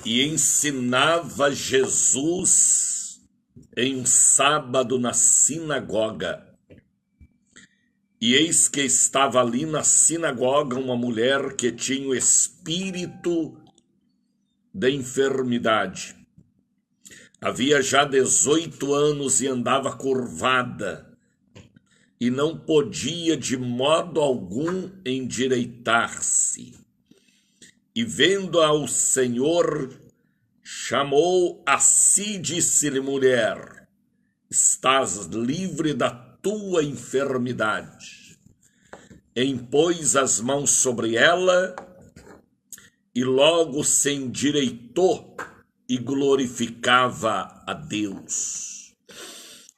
E ensinava Jesus em um sábado na sinagoga. E eis que estava ali na sinagoga uma mulher que tinha o espírito de enfermidade. Havia já 18 anos e andava curvada, e não podia de modo algum endireitar-se. E vendo ao Senhor, chamou a si e disse-lhe: mulher, estás livre da tua enfermidade. Impôs as mãos sobre ela, e logo se endireitou e glorificava a Deus.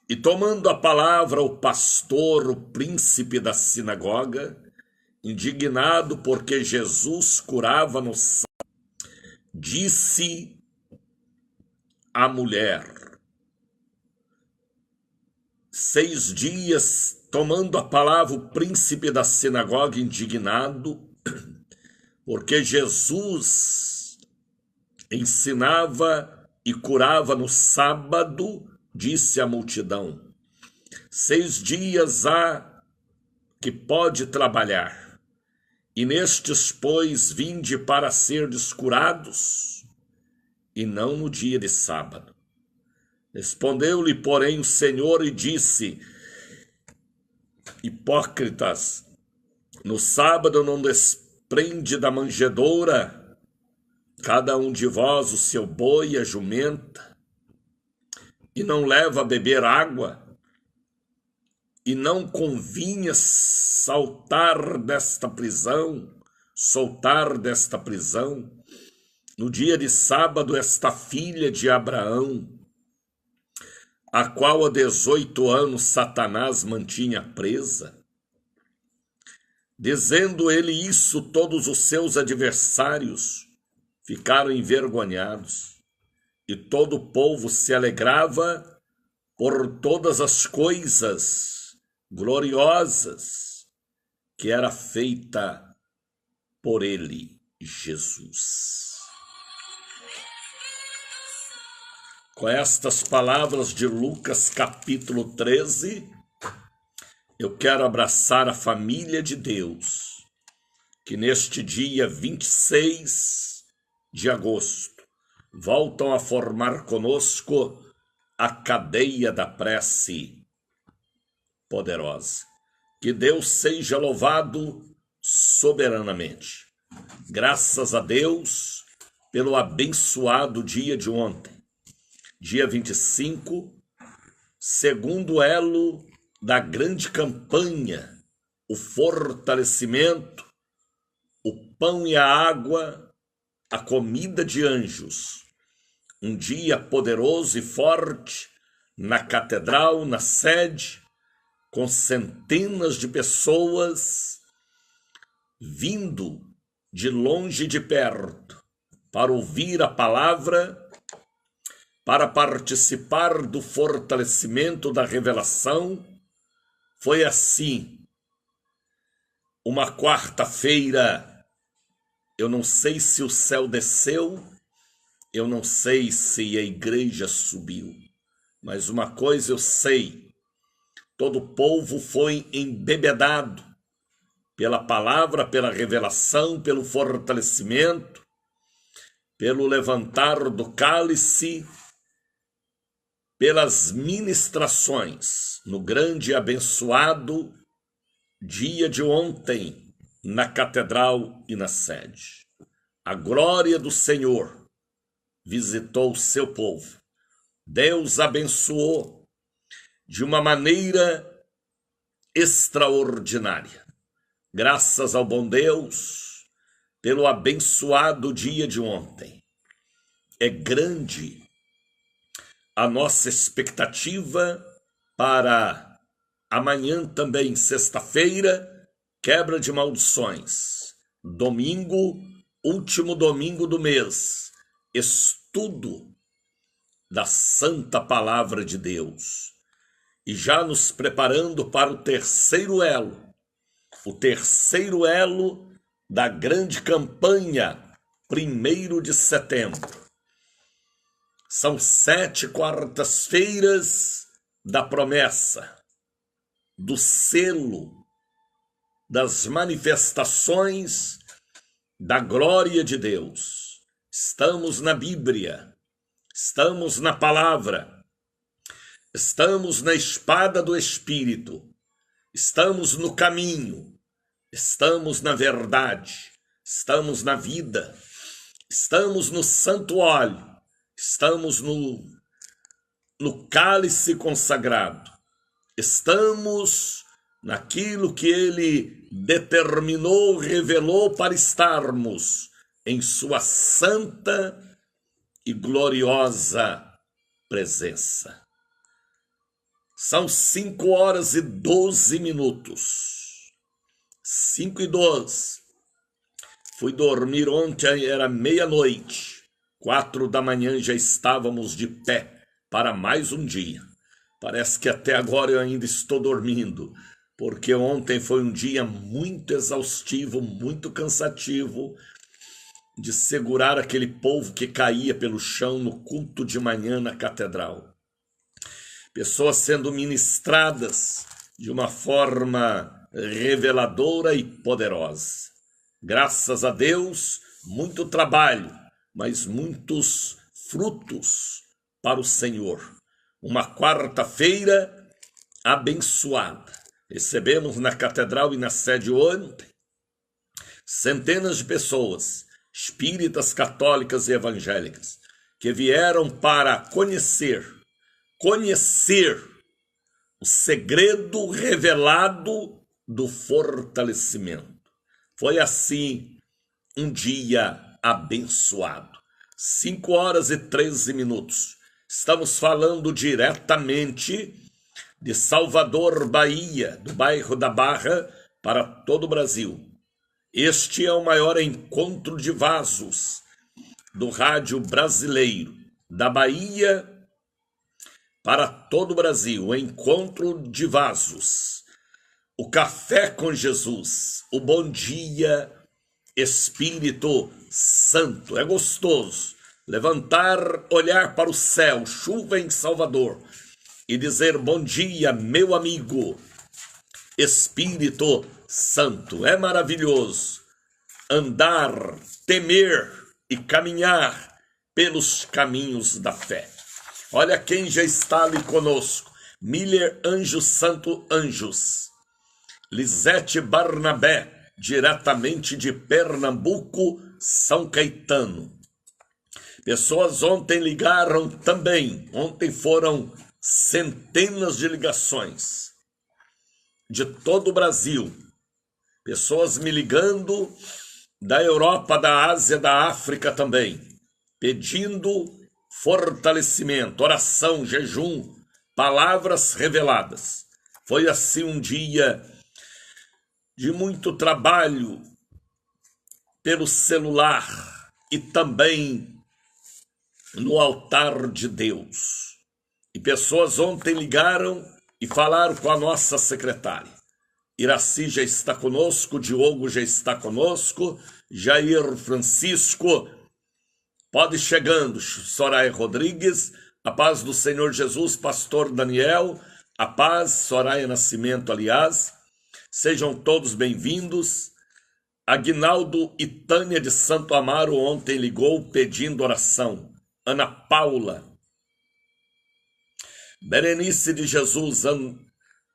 E tomando a palavra o pastor, o príncipe da sinagoga, indignado porque Jesus curava no sábado, disse à mulher: 6 dias, tomando a palavra o príncipe da sinagoga indignado, porque Jesus ensinava e curava no sábado, disse à multidão: 6 dias há que pode trabalhar, e nestes, pois, vinde para serdes curados, e não no dia de sábado. Respondeu-lhe, porém, o Senhor e disse: hipócritas, no sábado não desprende da manjedoura cada um de vós o seu boi e a jumenta, e não leva a beber água? E não convinha soltar desta prisão no dia de sábado esta filha de Abraão, a qual há 18 anos Satanás mantinha presa? Dizendo ele isso, todos os seus adversários ficaram envergonhados, e todo o povo se alegrava por todas as coisas gloriosas que era feita por ele, Jesus. Com estas palavras de Lucas capítulo 13, eu quero abraçar a família de Deus, que neste dia 26 de agosto voltam a formar conosco a cadeia da prece poderosa. Que Deus seja louvado soberanamente. Graças a Deus pelo abençoado dia de ontem, dia 25, segundo elo da grande campanha, o fortalecimento, o pão e a água, a comida de anjos. Um dia poderoso e forte na catedral, na sede, com centenas de pessoas vindo de longe e de perto para ouvir a palavra, para participar do fortalecimento da revelação. Foi assim, uma quarta-feira. Eu não sei se o céu desceu, eu não sei se a igreja subiu, mas uma coisa eu sei: todo o povo foi embebedado pela palavra, pela revelação, pelo fortalecimento, pelo levantar do cálice, pelas ministrações no grande e abençoado dia de ontem, na catedral e na sede. A glória do Senhor visitou o seu povo. Deus abençoou de uma maneira extraordinária. Graças ao bom Deus pelo abençoado dia de ontem. É grande a nossa expectativa para amanhã também, sexta-feira, quebra de maldições. Domingo, último domingo do mês, estudo da Santa Palavra de Deus. E já nos preparando para o terceiro elo da grande campanha, 1º de setembro. São 7 quartas-feiras da promessa, do selo, das manifestações da glória de Deus. Estamos na Bíblia, estamos na palavra, estamos na espada do Espírito, estamos no caminho, estamos na verdade, estamos na vida, estamos no santo óleo, estamos no cálice consagrado, estamos naquilo que ele determinou, revelou para estarmos em sua santa e gloriosa presença. São 5h12. 5h12. Fui dormir ontem, era meia-noite. 4 da manhã já estávamos de pé para mais um dia. Parece que até agora eu ainda estou dormindo, porque ontem foi um dia muito exaustivo, muito cansativo, de segurar aquele povo que caía pelo chão no culto de manhã na catedral. Pessoas sendo ministradas de uma forma reveladora e poderosa. Graças a Deus, muito trabalho, mas muitos frutos para o Senhor. Uma quarta-feira abençoada. Recebemos na catedral e na sede ontem centenas de pessoas, espíritas, católicas e evangélicas, que vieram para conhecer o segredo revelado do fortalecimento. Foi assim um dia abençoado. 5h13. Estamos falando diretamente de Salvador, Bahia, do bairro da Barra, para todo o Brasil. Este é o maior encontro de vasos do rádio brasileiro, da Bahia para todo o Brasil. O encontro de vasos, o café com Jesus, o bom dia Espírito Santo. É gostoso levantar, olhar para o céu, chuva em Salvador, e dizer bom dia, meu amigo Espírito Santo. É maravilhoso andar, temer e caminhar pelos caminhos da fé. Olha quem já está ali conosco: Miller Anjos Santo Anjos, Lisete Barnabé, diretamente de Pernambuco, São Caetano. Pessoas ontem ligaram também. Ontem foram centenas de ligações de todo o Brasil. Pessoas me ligando da Europa, da Ásia, da África também, pedindo fortalecimento, oração, jejum, palavras reveladas. Foi assim um dia de muito trabalho pelo celular e também no altar de Deus. E pessoas ontem ligaram e falaram com a nossa secretária. Iraci já está conosco, Diogo já está conosco, Jair Francisco, pode ir chegando, Soraya Rodrigues, a paz do Senhor Jesus, pastor Daniel, a paz, Soraya Nascimento, aliás, sejam todos bem-vindos. Aguinaldo e Tânia de Santo Amaro ontem ligou pedindo oração. Ana Paula, Berenice de Jesus,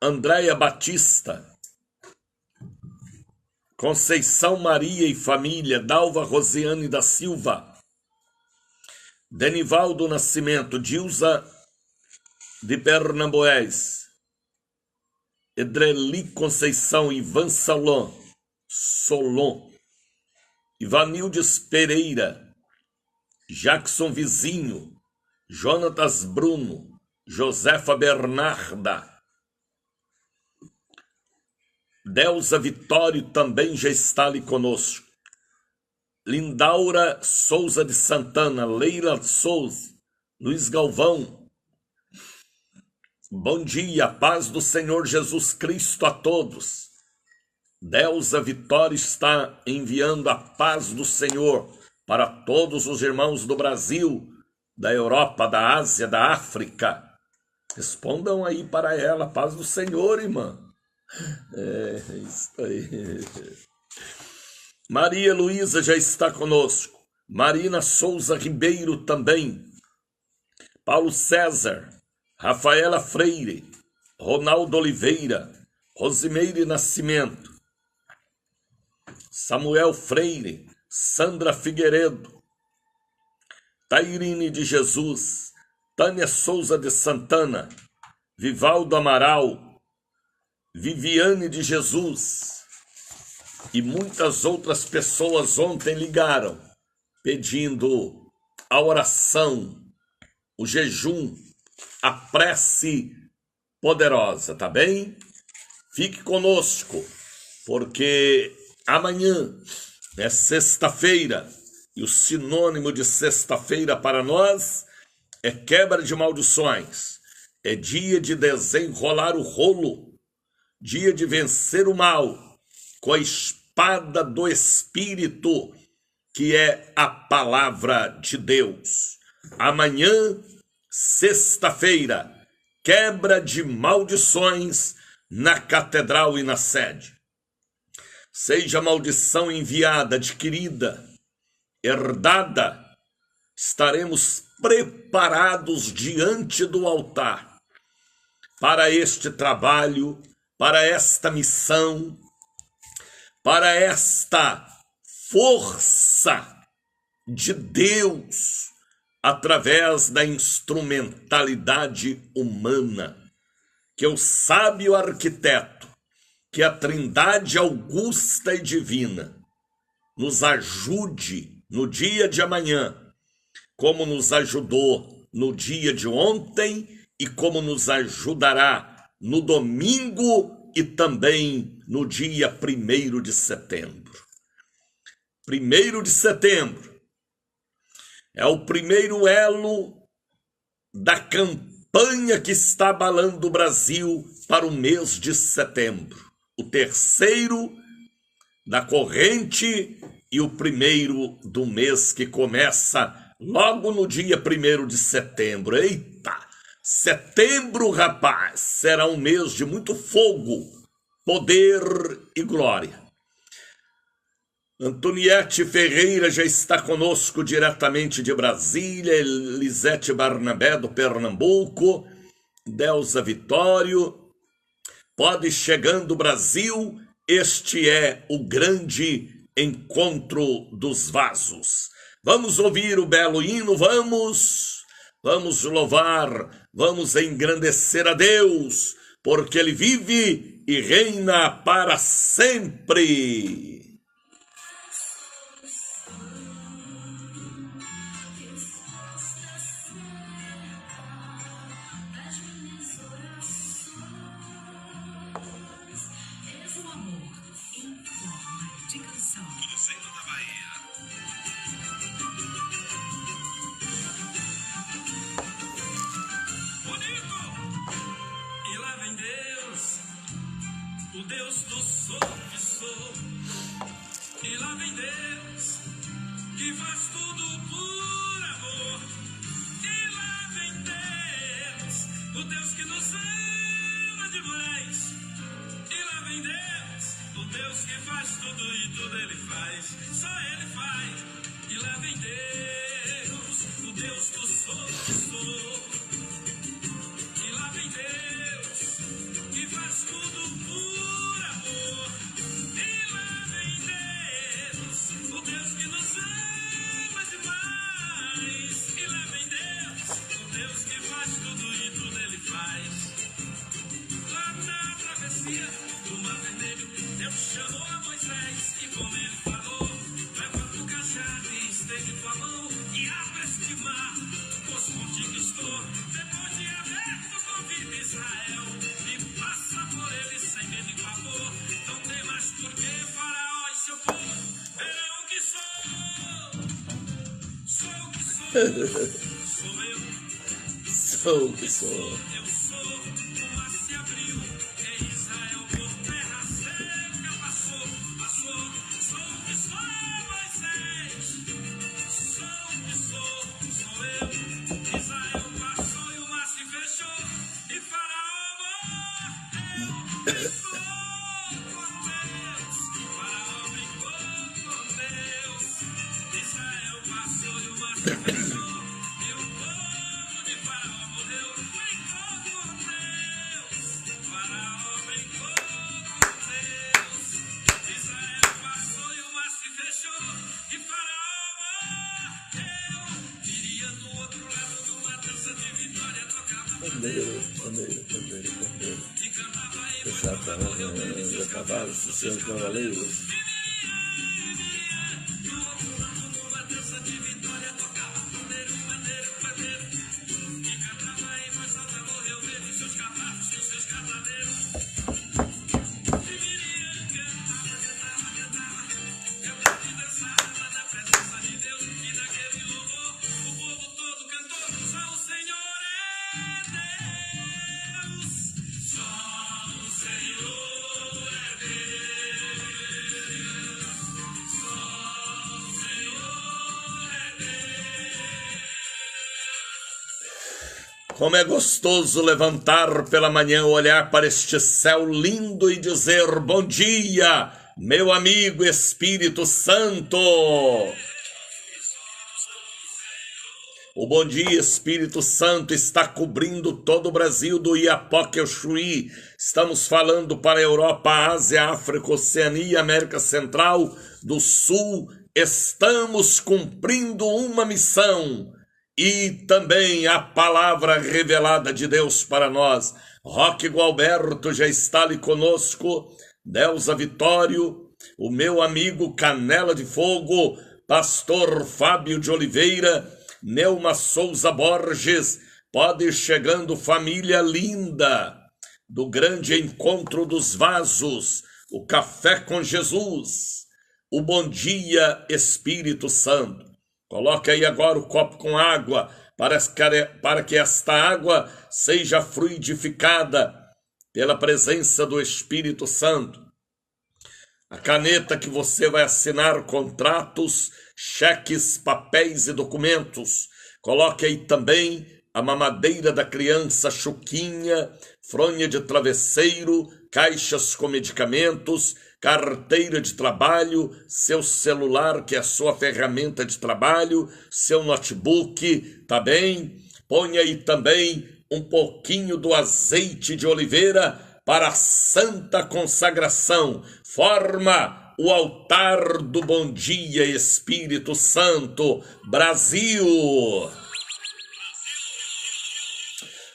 Andréia Batista, Conceição Maria e família, Dalva Rosiane da Silva, Denivaldo Nascimento, Dilza de Pernambués, Edreli Conceição, Ivan Solon, Ivanildes Pereira, Jackson Vizinho, Jonatas Bruno, Josefa Bernarda, Delza Vitório também já está ali conosco, Lindaura Souza de Santana, Leila Souza, Luiz Galvão. Bom dia, paz do Senhor Jesus Cristo a todos. Delza Vitória está enviando a paz do Senhor para todos os irmãos do Brasil, da Europa, da Ásia, da África. Respondam aí para ela, paz do Senhor, irmã. É isso aí. Maria Luísa já está conosco. Marina Souza Ribeiro também. Paulo César, Rafaela Freire, Ronaldo Oliveira, Rosimeire Nascimento, Samuel Freire, Sandra Figueiredo, Tairine de Jesus, Tânia Souza de Santana, Vivaldo Amaral, Viviane de Jesus e muitas outras pessoas ontem ligaram pedindo a oração, o jejum, a prece poderosa, tá bem? Fique conosco, porque amanhã é sexta-feira e o sinônimo de sexta-feira para nós é quebra de maldições, é dia de desenrolar o rolo, dia de vencer o mal com a espada do Espírito, que é a palavra de Deus. Amanhã, sexta-feira, quebra de maldições na catedral e na sede. Seja maldição enviada, adquirida, herdada, estaremos preparados diante do altar para este trabalho, para esta missão, para esta força de Deus através da instrumentalidade humana, que o sábio arquiteto, que a Trindade augusta e divina nos ajude no dia de amanhã, como nos ajudou no dia de ontem e como nos ajudará no domingo e também no dia 1º de setembro. 1º de setembro é o primeiro elo da campanha que está abalando o Brasil para o mês de setembro. O terceiro da corrente e o primeiro do mês que começa logo no dia 1º de setembro. Eita! Setembro, rapaz, será um mês de muito fogo, poder e glória. Antoniette Ferreira já está conosco diretamente de Brasília, Elisete Barnabé do Pernambuco, Delza Vitório. Pode chegando Brasil, este é o grande encontro dos vasos. Vamos ouvir o belo hino, vamos louvar, vamos engrandecer a Deus, porque Ele vive e reina para sempre. Deus do sou que sou, e lá vem Deus, que faz tudo por amor, e lá vem Deus, o Deus que nos ama demais, e lá vem Deus, o Deus que faz tudo e tudo Ele faz, só Ele faz, e lá vem Deus, o Deus do sou que sou, e lá vem Deus, que faz tudo por do Mar Vermelho, Deus chamou a Moisés e como ele falou, levanta o cajado e estende tua mão e abre este mar, pois contigo estou. Depois de aberto convida Israel e passa por ele sem medo e pavor. Não tem mais por que Faraó e seu povo verão que sou o que sou, sou eu, Sou o que sou. eu sou, o mar se abriu. Sou o que sou, Moisés. Sou o que sou eu. Cavalos, seus cavaleiros. Como é gostoso levantar pela manhã, olhar para este céu lindo e dizer: bom dia, meu amigo Espírito Santo. O bom dia, Espírito Santo, está cobrindo todo o Brasil, do Iapoque ao Chuí. Estamos falando para a Europa, Ásia, África, Oceania, América Central, do Sul. Estamos cumprindo uma missão. E também a palavra revelada de Deus para nós. Roque Gualberto já está ali conosco, Delza Vitório, o meu amigo Canela de Fogo, pastor Fábio de Oliveira, Neuma Souza Borges, pode ir chegando, família linda, do grande encontro dos vasos, o Café com Jesus, o Bom Dia Espírito Santo. Coloque aí agora o copo com água, para que esta água seja fluidificada pela presença do Espírito Santo. A caneta que você vai assinar contratos, cheques, papéis e documentos. Coloque aí também a mamadeira da criança, chuquinha, fronha de travesseiro, caixas com medicamentos, carteira de trabalho, seu celular, que é a sua ferramenta de trabalho, seu notebook, tá bem? Põe aí também um pouquinho do azeite de oliveira para a santa consagração. Forma o altar do Bom Dia Espírito Santo, Brasil.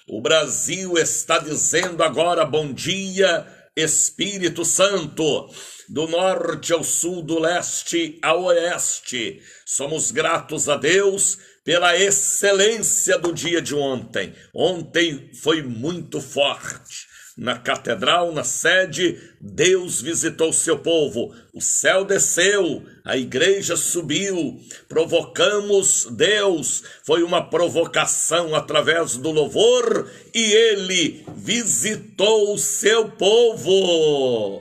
O Brasil está dizendo agora: bom dia, Espírito Santo, do norte ao sul, do leste ao oeste. Somos gratos a Deus pela excelência do dia de ontem. Ontem foi muito forte. Na catedral, na sede, Deus visitou seu povo. O céu desceu, a igreja subiu. Provocamos Deus. Foi uma provocação através do louvor e ele visitou o seu povo.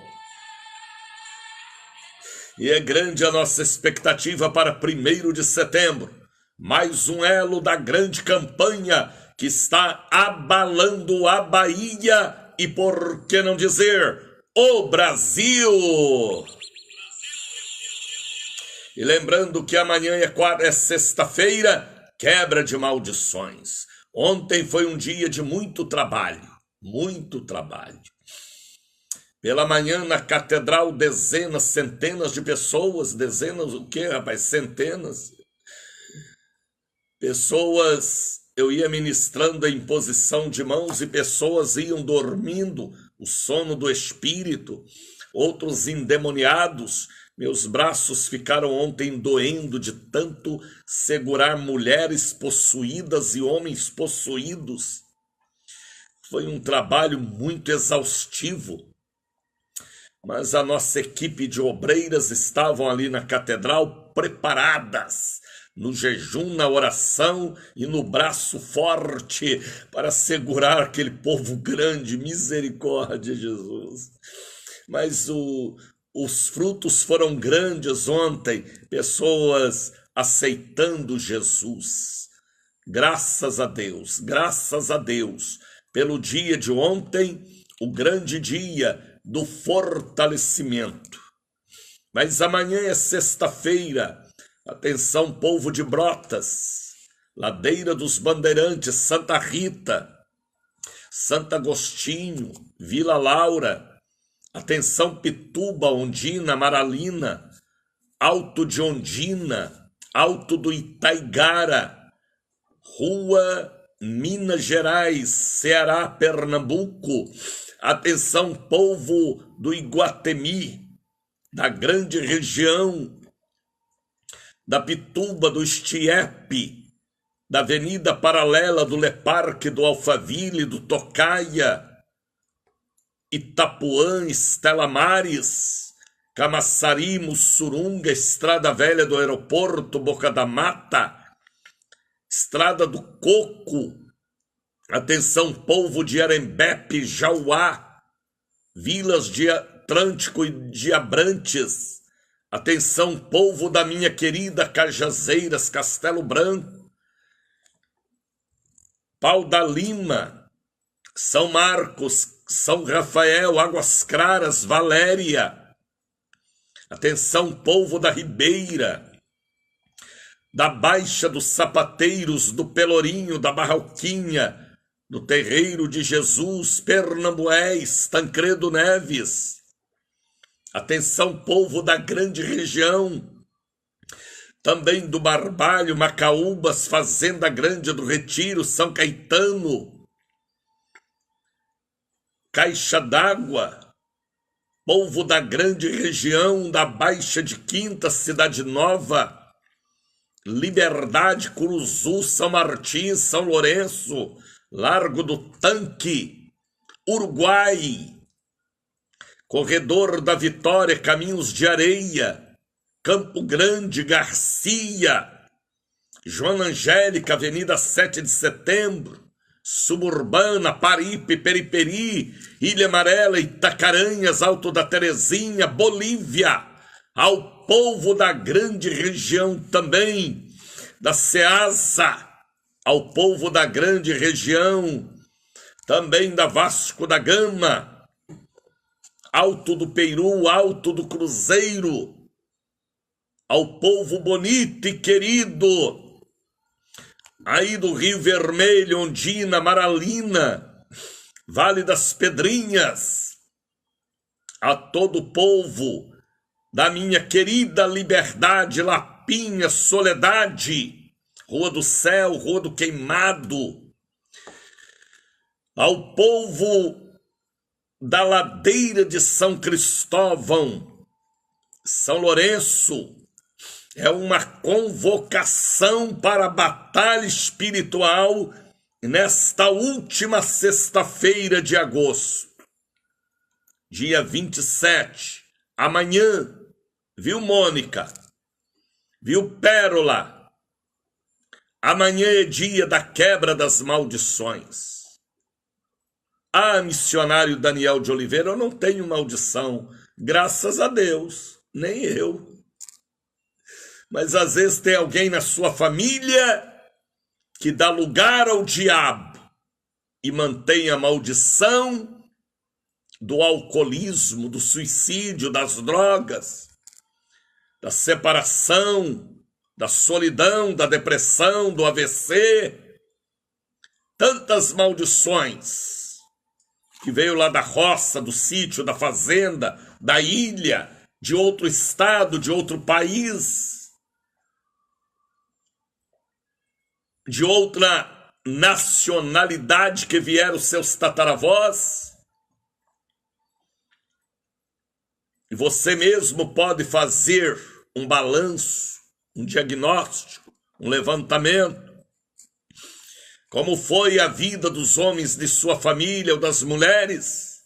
E é grande a nossa expectativa para 1º de setembro. Mais um elo da grande campanha que está abalando a Bahia e, por que não dizer, o Brasil. E lembrando que amanhã é sexta-feira, quebra de maldições. Ontem foi um dia de muito trabalho, muito trabalho. Pela manhã na catedral, dezenas, centenas de pessoas, dezenas, o que, rapaz? Centenas. Pessoas, eu ia ministrando a imposição de mãos e pessoas iam dormindo, o sono do espírito, outros endemoniados. Meus braços ficaram ontem doendo de tanto segurar mulheres possuídas e homens possuídos. Foi um trabalho muito exaustivo. Mas a nossa equipe de obreiras estavam ali na catedral preparadas, no jejum, na oração e no braço forte para segurar aquele povo grande. Misericórdia, Jesus. Mas os frutos foram grandes ontem, pessoas aceitando Jesus. Graças a Deus pelo dia de ontem, o grande dia do fortalecimento. Mas amanhã é sexta-feira, Atenção, povo de Brotas, Ladeira dos Bandeirantes, Santa Rita, Santo Agostinho, Vila Laura. Atenção, Pituba, Ondina, Maralina, Alto de Ondina, Alto do Itaigara, Rua Minas Gerais, Ceará, Pernambuco. Atenção, povo do Iguatemi, da grande região, da Pituba, do Estiepe, da Avenida Paralela, do Leparque, do Alphaville, do Tocaia, Itapuã, Estela Mares, Camaçari, Mussurunga, Estrada Velha do Aeroporto, Boca da Mata, Estrada do Coco. Atenção, povo de Arembepe, Jauá, Vilas de Atlântico e de Abrantes. Atenção, povo da minha querida Cajazeiras, Castelo Branco, Pau da Lima, São Marcos, São Rafael, Águas Claras, Valéria. Atenção, povo da Ribeira, da Baixa dos Sapateiros, do Pelourinho, da Barralquinha, do Terreiro de Jesus, Pernambués, Tancredo Neves. Atenção, povo da grande região, também do Barbalho, Macaúbas, Fazenda Grande do Retiro, São Caetano, Caixa d'Água, povo da grande região, da Baixa de Quinta, Cidade Nova, Liberdade, Curuzu, São Martim, São Lourenço, Largo do Tanque, Uruguai, Corredor da Vitória, Caminhos de Areia, Campo Grande, Garcia, Joana Angélica, Avenida 7 de Setembro, Suburbana, Paripe, Periperi, Ilha Amarela, Itacaranhas, Alto da Terezinha, Bolívia. Ao povo da grande região também, da Ceasa, ao povo da grande região também da Vasco da Gama, Alto do Peiru, Alto do Cruzeiro, ao povo bonito e querido aí do Rio Vermelho, Ondina, Maralina, Vale das Pedrinhas, a todo o povo da minha querida Liberdade, Lapinha, Soledade, Rua do Céu, Rua do Queimado, ao povo da Ladeira de São Cristóvão, São Lourenço. É uma convocação para a batalha espiritual nesta última sexta-feira de agosto, dia 27, amanhã, viu, Mônica? Viu, Pérola? Amanhã é dia da quebra das maldições. Ah, missionário Daniel de Oliveira, eu não tenho maldição, graças a Deus, nem eu. Mas às vezes tem alguém na sua família que dá lugar ao diabo e mantém a maldição do alcoolismo, do suicídio, das drogas, da separação, da solidão, da depressão, do AVC. Tantas maldições que veio lá da roça, do sítio, da fazenda, da ilha, de outro estado, de outro país, de outra nacionalidade que vieram seus tataravós. E você mesmo pode fazer um balanço, um diagnóstico, um levantamento. Como foi a vida dos homens de sua família ou das mulheres,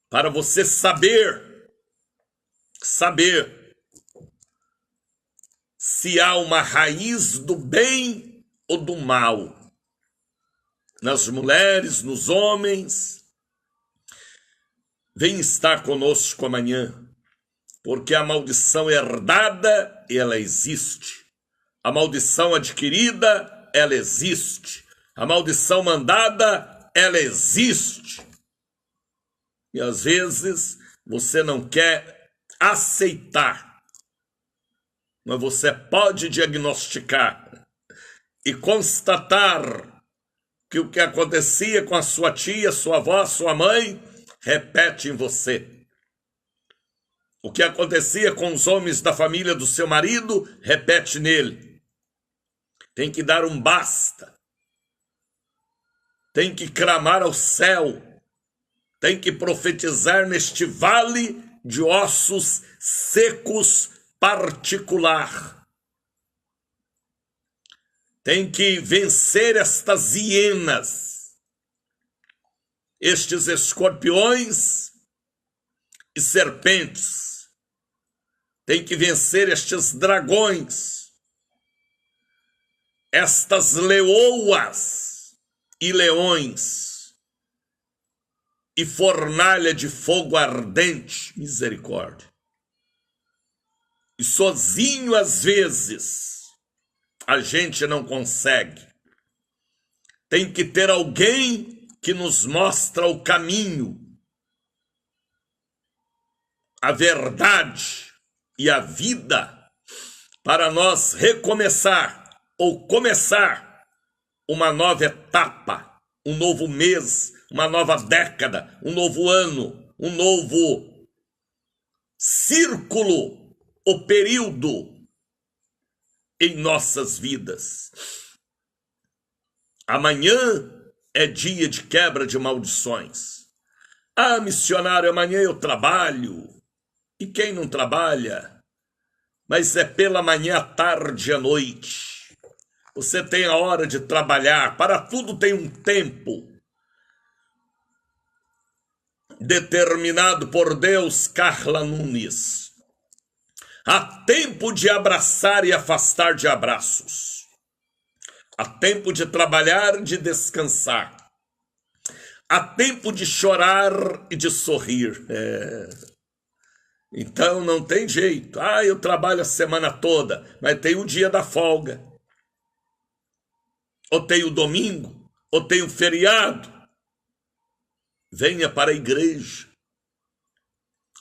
para você saber se há uma raiz do bem ou do mal, nas mulheres, nos homens. Vem estar conosco amanhã, porque a maldição herdada, ela existe. A maldição adquirida, ela existe. A maldição mandada, ela existe. E às vezes você não quer aceitar mas você pode diagnosticar e constatar que o que acontecia com a sua tia, sua avó, sua mãe, repete em você. O que acontecia com os homens da família do seu marido, repete nele. Tem que dar um basta. Tem que clamar ao céu. Tem que profetizar neste vale de ossos secos particular. Tem que vencer estas hienas, estes escorpiões e serpentes. Tem que vencer estes dragões, estas leoas e leões, e fornalha de fogo ardente, misericórdia. E sozinho, às vezes, a gente não consegue. Tem que ter alguém que nos mostra o caminho, a verdade e a vida, para nós recomeçar ou começar uma nova etapa, um novo mês, uma nova década, um novo ano, um novo círculo ou período em nossas vidas. Amanhã é dia de quebra de maldições. Ah, missionário, amanhã eu trabalho. E quem não trabalha? Mas é pela manhã, à tarde e à noite. Você tem a hora de trabalhar. Para tudo tem um tempo determinado por Deus. Carla Nunes. Há tempo de abraçar e afastar de abraços. Há tempo de trabalhar e de descansar. Há tempo de chorar e de sorrir. Então não tem jeito. Ah, eu trabalho a semana toda, mas tem o dia da folga. Ou tem o domingo, ou tem o feriado. Venha para a igreja.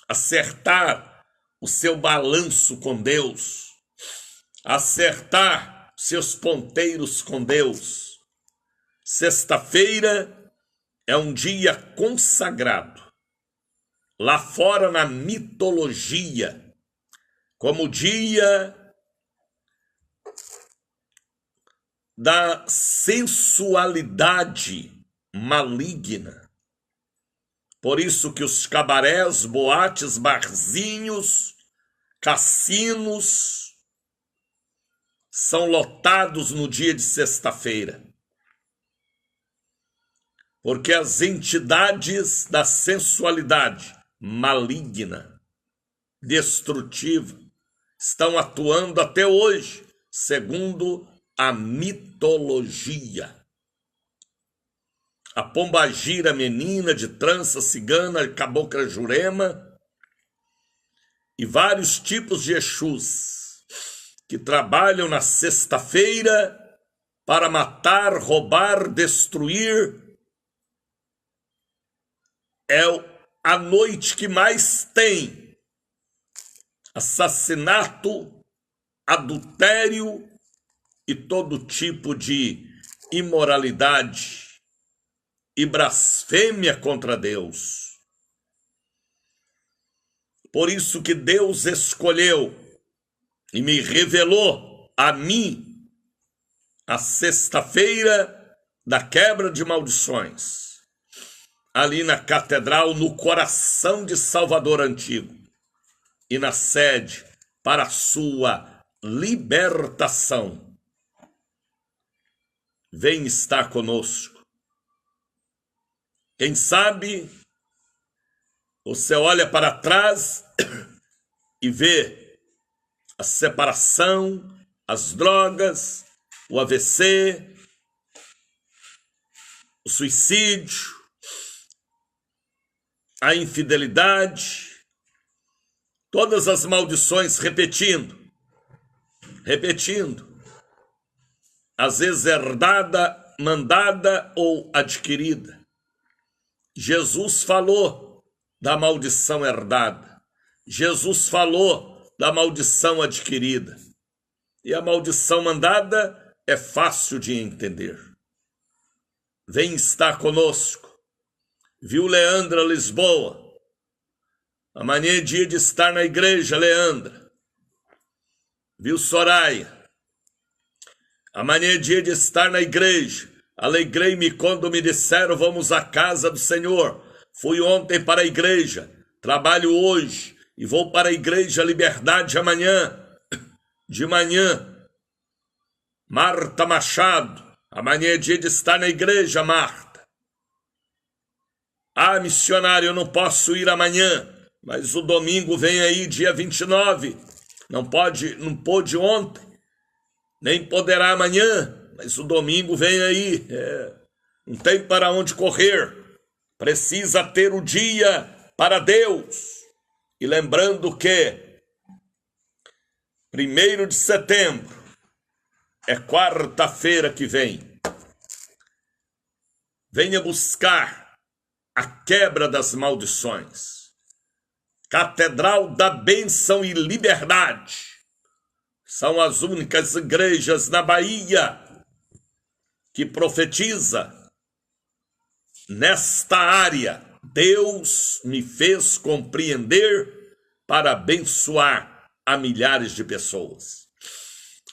Acertar o seu balanço com Deus. Acertar seus ponteiros com Deus. Sexta-feira é um dia consagrado. Lá fora na mitologia, como dia da sensualidade maligna. Por isso que os cabarés, boates, barzinhos, cassinos são lotados no dia de sexta-feira. Porque as entidades da sensualidade maligna, destrutiva, estão atuando até hoje, segundo a mitologia. A pombagira menina de trança cigana, cabocla jurema e vários tipos de exus que trabalham na sexta-feira para matar, roubar, destruir. É a noite que mais tem assassinato, adultério e todo tipo de imoralidade e blasfêmia contra Deus. Por isso que Deus escolheu e me revelou a mim a sexta-feira da quebra de maldições. Ali na catedral, no coração de Salvador Antigo, e na sede para a sua libertação. Vem estar conosco. Quem sabe, você olha para trás e vê a separação, as drogas, o AVC, o suicídio, a infidelidade, todas as maldições repetindo, às vezes herdada, mandada ou adquirida. Jesus falou da maldição herdada, Jesus falou da maldição adquirida. E a maldição mandada é fácil de entender. Vem estar conosco. Viu Leandra Lisboa? Amanhã é dia de estar na igreja, Leandra. Viu Soraya? Amanhã é dia de estar na igreja. Alegrei-me quando me disseram, vamos à casa do Senhor. Fui ontem para a igreja, trabalho hoje e vou para a igreja Liberdade amanhã. De manhã. Marta Machado, amanhã é dia de estar na igreja, Marta. Ah, missionário, eu não posso ir amanhã, mas o domingo vem aí, dia 29. Não pôde ontem, nem poderá amanhã, mas o domingo vem aí. Não tem para onde correr. Precisa ter o dia para Deus. E lembrando que 1º de setembro é quarta-feira que vem. Venha buscar a quebra das maldições. Catedral da Bênção e Liberdade. São as únicas igrejas na Bahia que profetiza nesta área. Deus me fez compreender para abençoar a milhares de pessoas.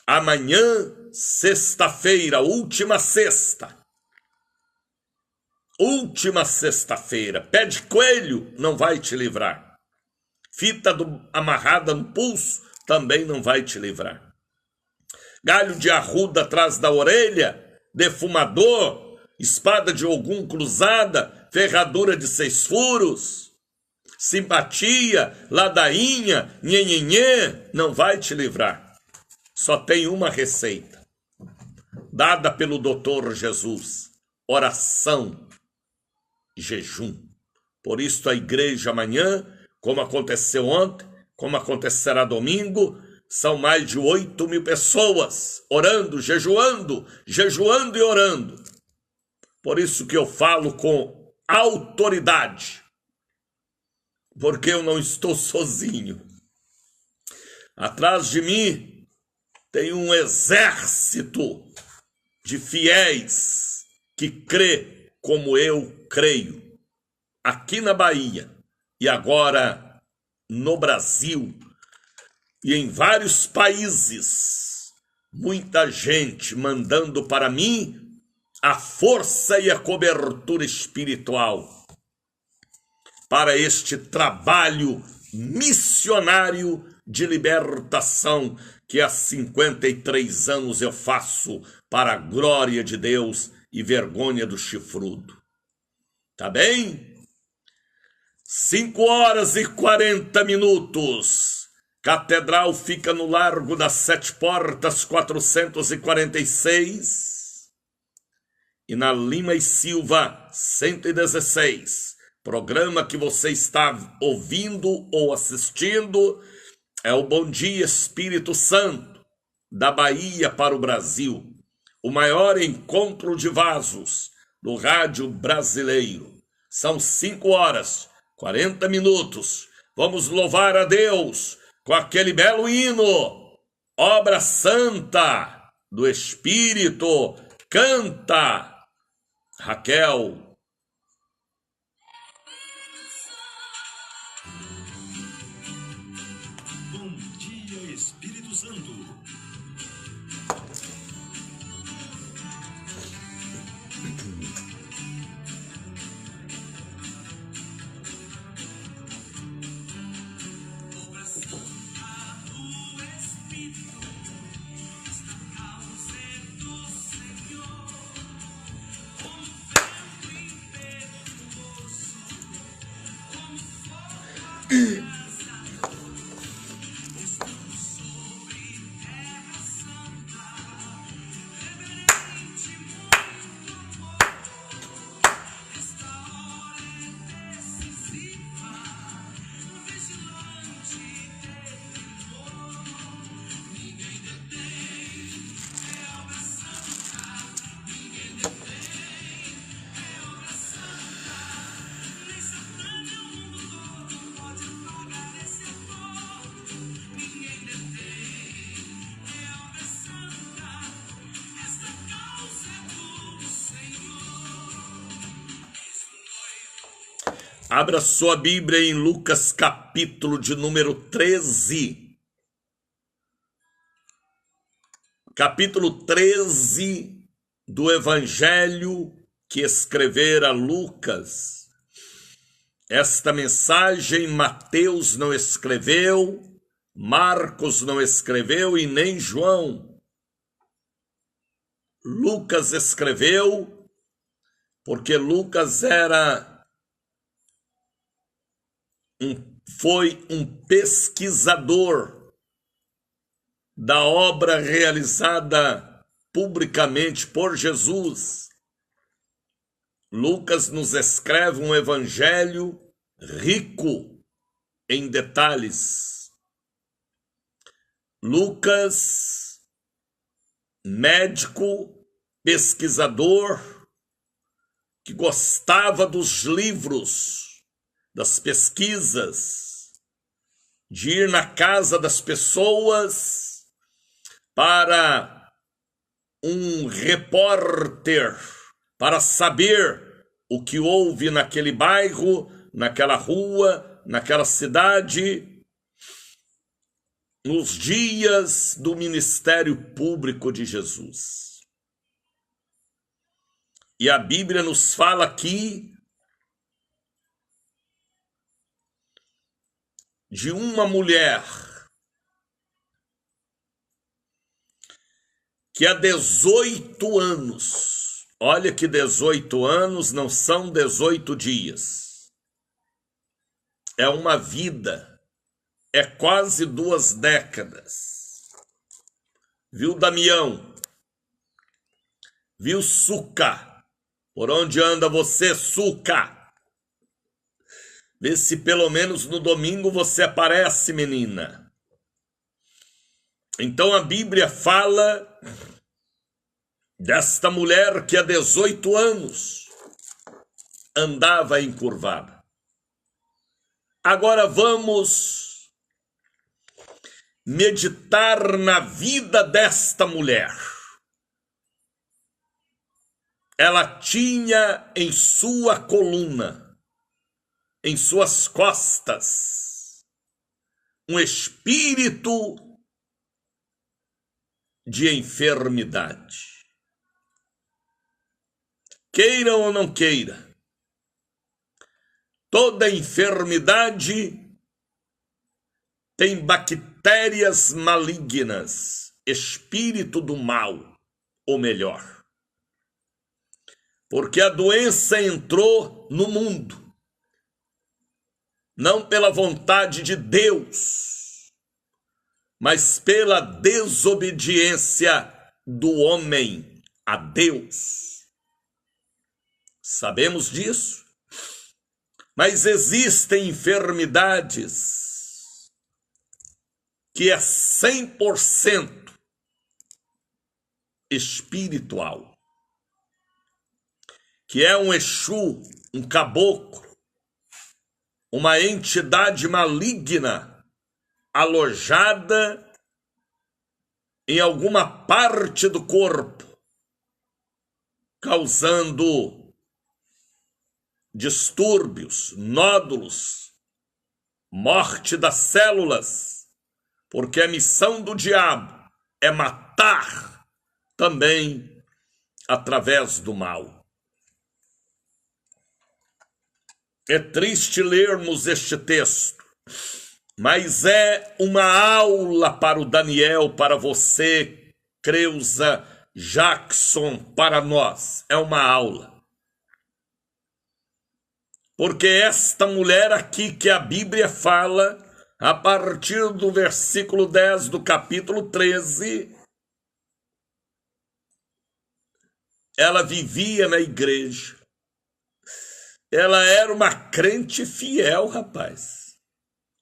Amanhã, sexta-feira, última sexta-feira, pé de coelho não vai te livrar. Fita amarrada no pulso também não vai te livrar. Galho de arruda atrás da orelha, defumador, espada de Ogum cruzada, ferradura de 6 furos, simpatia, ladainha, nhenhenhê, não vai te livrar. Só tem uma receita, dada pelo Doutor Jesus: oração e jejum. Por isso a igreja amanhã, como aconteceu ontem, como acontecerá domingo, são mais de 8.000 pessoas orando, jejuando e orando. Por isso que eu falo com autoridade, porque eu não estou sozinho. Atrás de mim tem um exército de fiéis que crê como eu creio, aqui na Bahia e agora no Brasil e em vários países. Muita gente mandando para mim a força e a cobertura espiritual para este trabalho missionário de libertação que há 53 anos eu faço para a glória de Deus e vergonha do chifrudo. Tá bem? 5h40. Catedral fica no Largo das 7 Portas, 446. E na Lima e Silva, 116. Programa que você está ouvindo ou assistindo é o Bom Dia Espírito Santo, da Bahia para o Brasil. O maior encontro de vasos do rádio brasileiro. São 5h40. Vamos louvar a Deus com aquele belo hino, Obra Santa do Espírito. Canta, Raquel. Bom dia, Espírito Santo. Abra sua Bíblia em Lucas capítulo de número 13. Capítulo 13 do Evangelho que escrevera Lucas. Esta mensagem Mateus não escreveu, Marcos não escreveu e nem João. Lucas escreveu porque Lucas foi um pesquisador da obra realizada publicamente por Jesus. Lucas nos escreve um evangelho rico em detalhes. Lucas, médico, pesquisador, que gostava dos livros, das pesquisas, de ir na casa das pessoas para um repórter, para saber o que houve naquele bairro, naquela rua, naquela cidade, nos dias do ministério público de Jesus. E a Bíblia nos fala aqui de uma mulher que há 18 anos, olha que 18 anos não são 18 dias, é uma vida, é quase 2 décadas. Viu, Damião? Viu, Suca? Por onde anda você, Suca? Vê se pelo menos no domingo você aparece, menina. Então a Bíblia fala desta mulher que há 18 anos andava encurvada. Agora vamos meditar na vida desta mulher. Ela tinha em sua coluna, em suas costas, um espírito de enfermidade. Queira ou não queira, toda enfermidade tem bactérias malignas, espírito do mal, ou melhor, porque a doença entrou no mundo, não pela vontade de Deus, mas pela desobediência do homem a Deus. Sabemos disso, mas existem enfermidades que é 100% espiritual, que é um Exu, um caboclo, uma entidade maligna alojada em alguma parte do corpo, causando distúrbios, nódulos, morte das células, porque a missão do diabo é matar também através do mal. É triste lermos este texto, mas é uma aula para o Daniel, para você, Creuza, Jackson, para nós. É uma aula. Porque esta mulher aqui que a Bíblia fala, a partir do versículo 10 do capítulo 13, ela vivia na igreja. Ela era uma crente fiel, rapaz.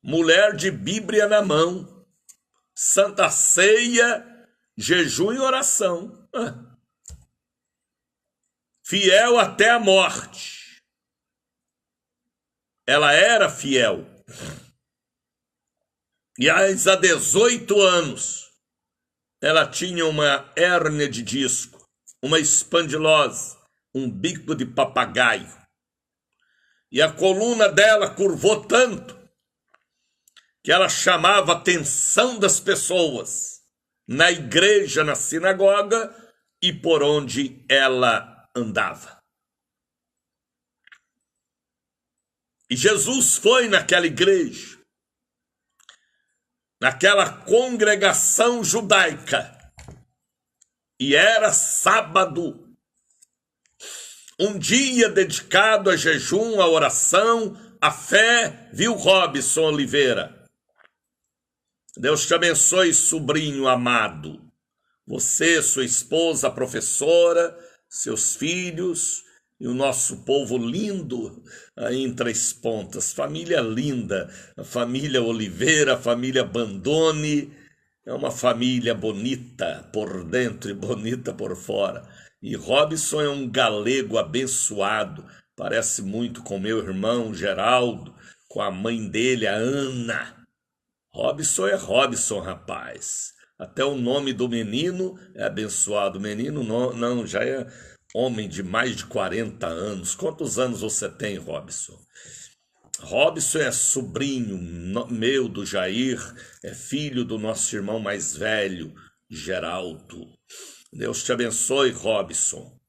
Mulher de Bíblia na mão. Santa Ceia, jejum e oração. Fiel até a morte. Ela era fiel. E há 18 anos, ela tinha uma hérnia de disco, uma espondilose, um bico de papagaio. e a coluna dela curvou tanto que ela chamava a atenção das pessoas na igreja, na sinagoga e por onde ela andava. E Jesus foi naquela igreja, naquela congregação judaica, e era sábado, um dia dedicado a jejum, a oração, a fé, viu, Robson Oliveira? Deus te abençoe, sobrinho amado. Você, sua esposa, a professora, seus filhos e o nosso povo lindo aí em Três Pontas. Família linda, a família Oliveira, a família Bandone. É uma família bonita por dentro e bonita por fora. E Robson é um galego abençoado. Parece muito com meu irmão Geraldo, com a mãe dele, a Ana. Robson é Robson, rapaz. Até o nome do menino é abençoado. O menino não, já é homem de mais de 40 anos. Quantos anos você tem, Robson? Robson é sobrinho meu do Jair, é filho do nosso irmão mais velho, Geraldo. Deus te abençoe, Robson.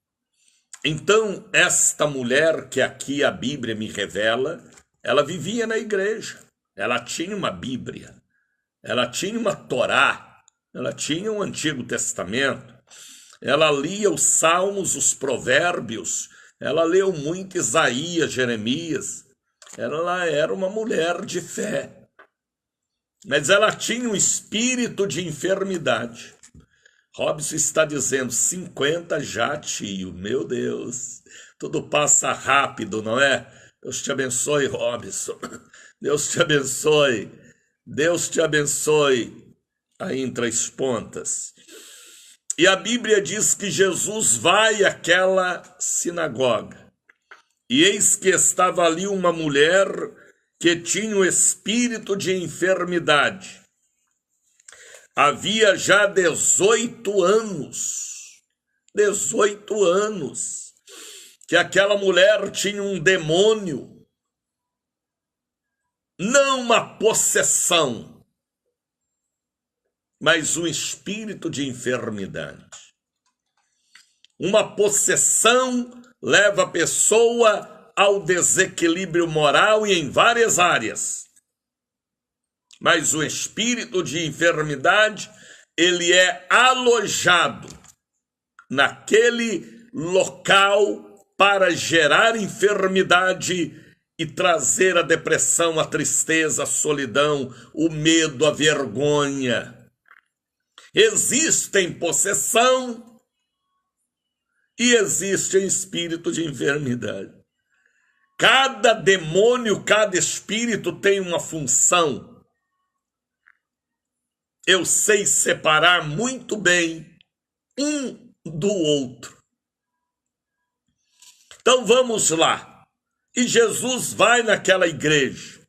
Então, esta mulher que aqui a Bíblia me revela, ela vivia na igreja. Ela tinha uma Bíblia, ela tinha uma Torá, ela tinha um Antigo Testamento, ela lia os Salmos, os Provérbios, ela leu muito Isaías, Jeremias, ela era uma mulher de fé, mas ela tinha um espírito de enfermidade. Robson está dizendo, 50 já, tio, meu Deus, tudo passa rápido, não é? Deus te abençoe, Robson. Deus te abençoe. Deus te abençoe aí em Três Pontas. E a Bíblia diz que Jesus vai àquela sinagoga. E eis que estava ali uma mulher que tinha um espírito de enfermidade. Havia já 18 anos. 18 anos. Que aquela mulher tinha um demônio. Não uma possessão, mas um espírito de enfermidade. Uma possessão leva a pessoa ao desequilíbrio moral e em várias áreas. Mas o espírito de enfermidade, ele é alojado naquele local para gerar enfermidade e trazer a depressão, a tristeza, a solidão, o medo, a vergonha. Existem possessão e existe espírito de enfermidade. Cada demônio, cada espírito tem uma função. Eu sei separar muito bem um do outro. Então vamos lá. E Jesus vai naquela igreja.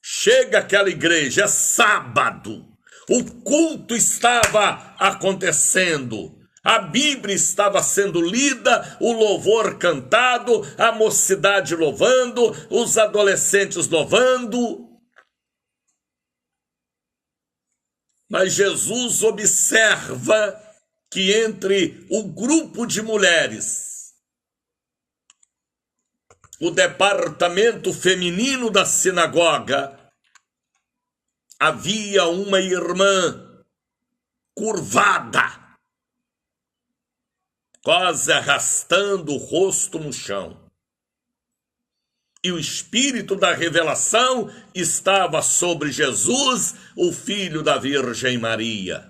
Chega àquela igreja, é sábado. O culto estava acontecendo. A Bíblia estava sendo lida, o louvor cantado, a mocidade louvando, os adolescentes louvando. Mas Jesus observa que entre o grupo de mulheres, o departamento feminino da sinagoga, havia uma irmã curvada, quase arrastando o rosto no chão. E o espírito da revelação estava sobre Jesus, o filho da Virgem Maria.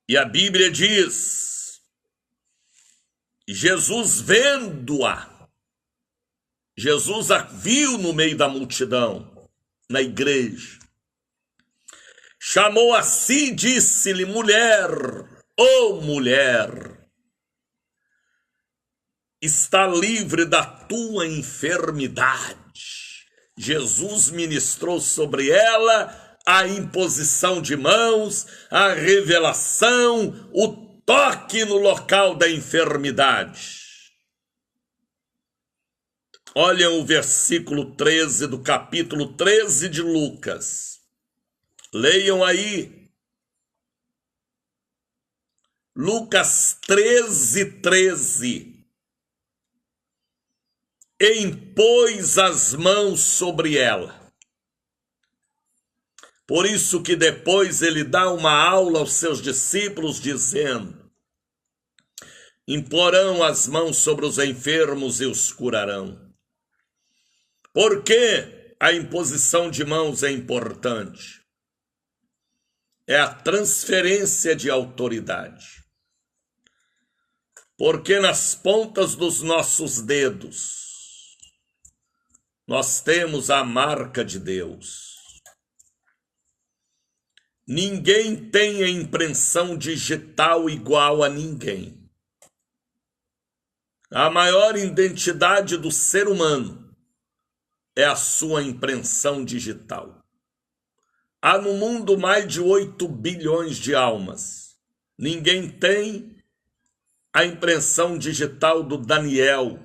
E a Bíblia diz, Jesus vendo-a, Jesus a viu no meio da multidão, na igreja, chamou a si e disse-lhe, mulher, ô mulher, está livre da tua enfermidade. Jesus ministrou sobre ela a imposição de mãos, a revelação, o toque no local da enfermidade. Olhem o versículo 13 do capítulo 13 de Lucas. Leiam aí. Lucas 13:13. E impôs as mãos sobre ela. Por isso que depois ele dá uma aula aos seus discípulos dizendo: imporão as mãos sobre os enfermos e os curarão. Por que a imposição de mãos é importante? É a transferência de autoridade. Porque nas pontas dos nossos dedos nós temos a marca de Deus. Ninguém tem a impressão digital igual a ninguém. A maior identidade do ser humano é a sua impressão digital. Há no mundo mais de 8 bilhões de almas. Ninguém tem a impressão digital do Daniel,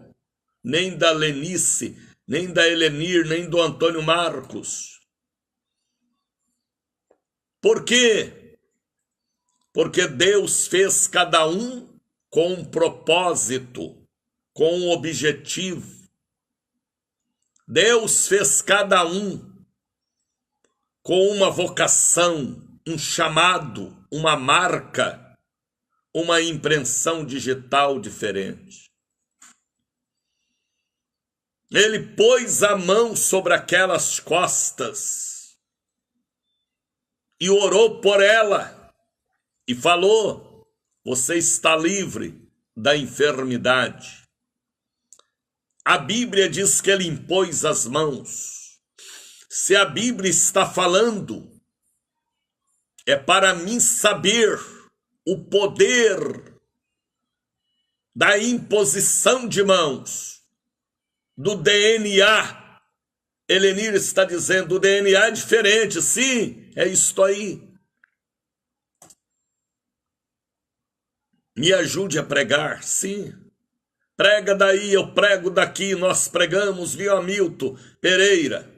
nem da Lenice, nem da Helenir, nem do Antônio Marcos. Por quê? Porque Deus fez cada um com um propósito, com um objetivo. Deus fez cada um com uma vocação, um chamado, uma marca, uma impressão digital diferente. Ele pôs a mão sobre aquelas costas e orou por ela e falou: você está livre da enfermidade. A Bíblia diz que ele impôs as mãos. Se a Bíblia está falando, é para mim saber o poder da imposição de mãos, do DNA. Helenir está dizendo, o DNA é diferente. Sim, é isto aí. Me ajude a pregar, sim. Prega daí, eu prego daqui, nós pregamos, viu, Hamilton Pereira.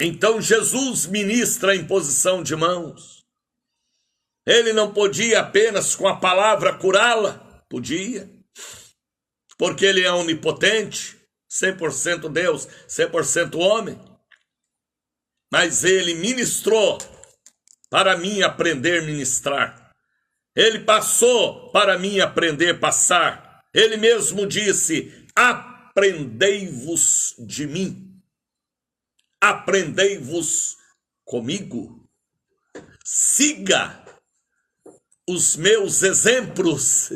Então Jesus ministra a imposição de mãos. Ele não podia apenas com a palavra curá-la? Podia. Porque ele é onipotente, 100% Deus, 100% homem. Mas ele ministrou para mim aprender a ministrar. Ele passou para mim aprender a passar. Ele mesmo disse: aprendei-vos de mim. Aprendei-vos comigo. Siga os meus exemplos.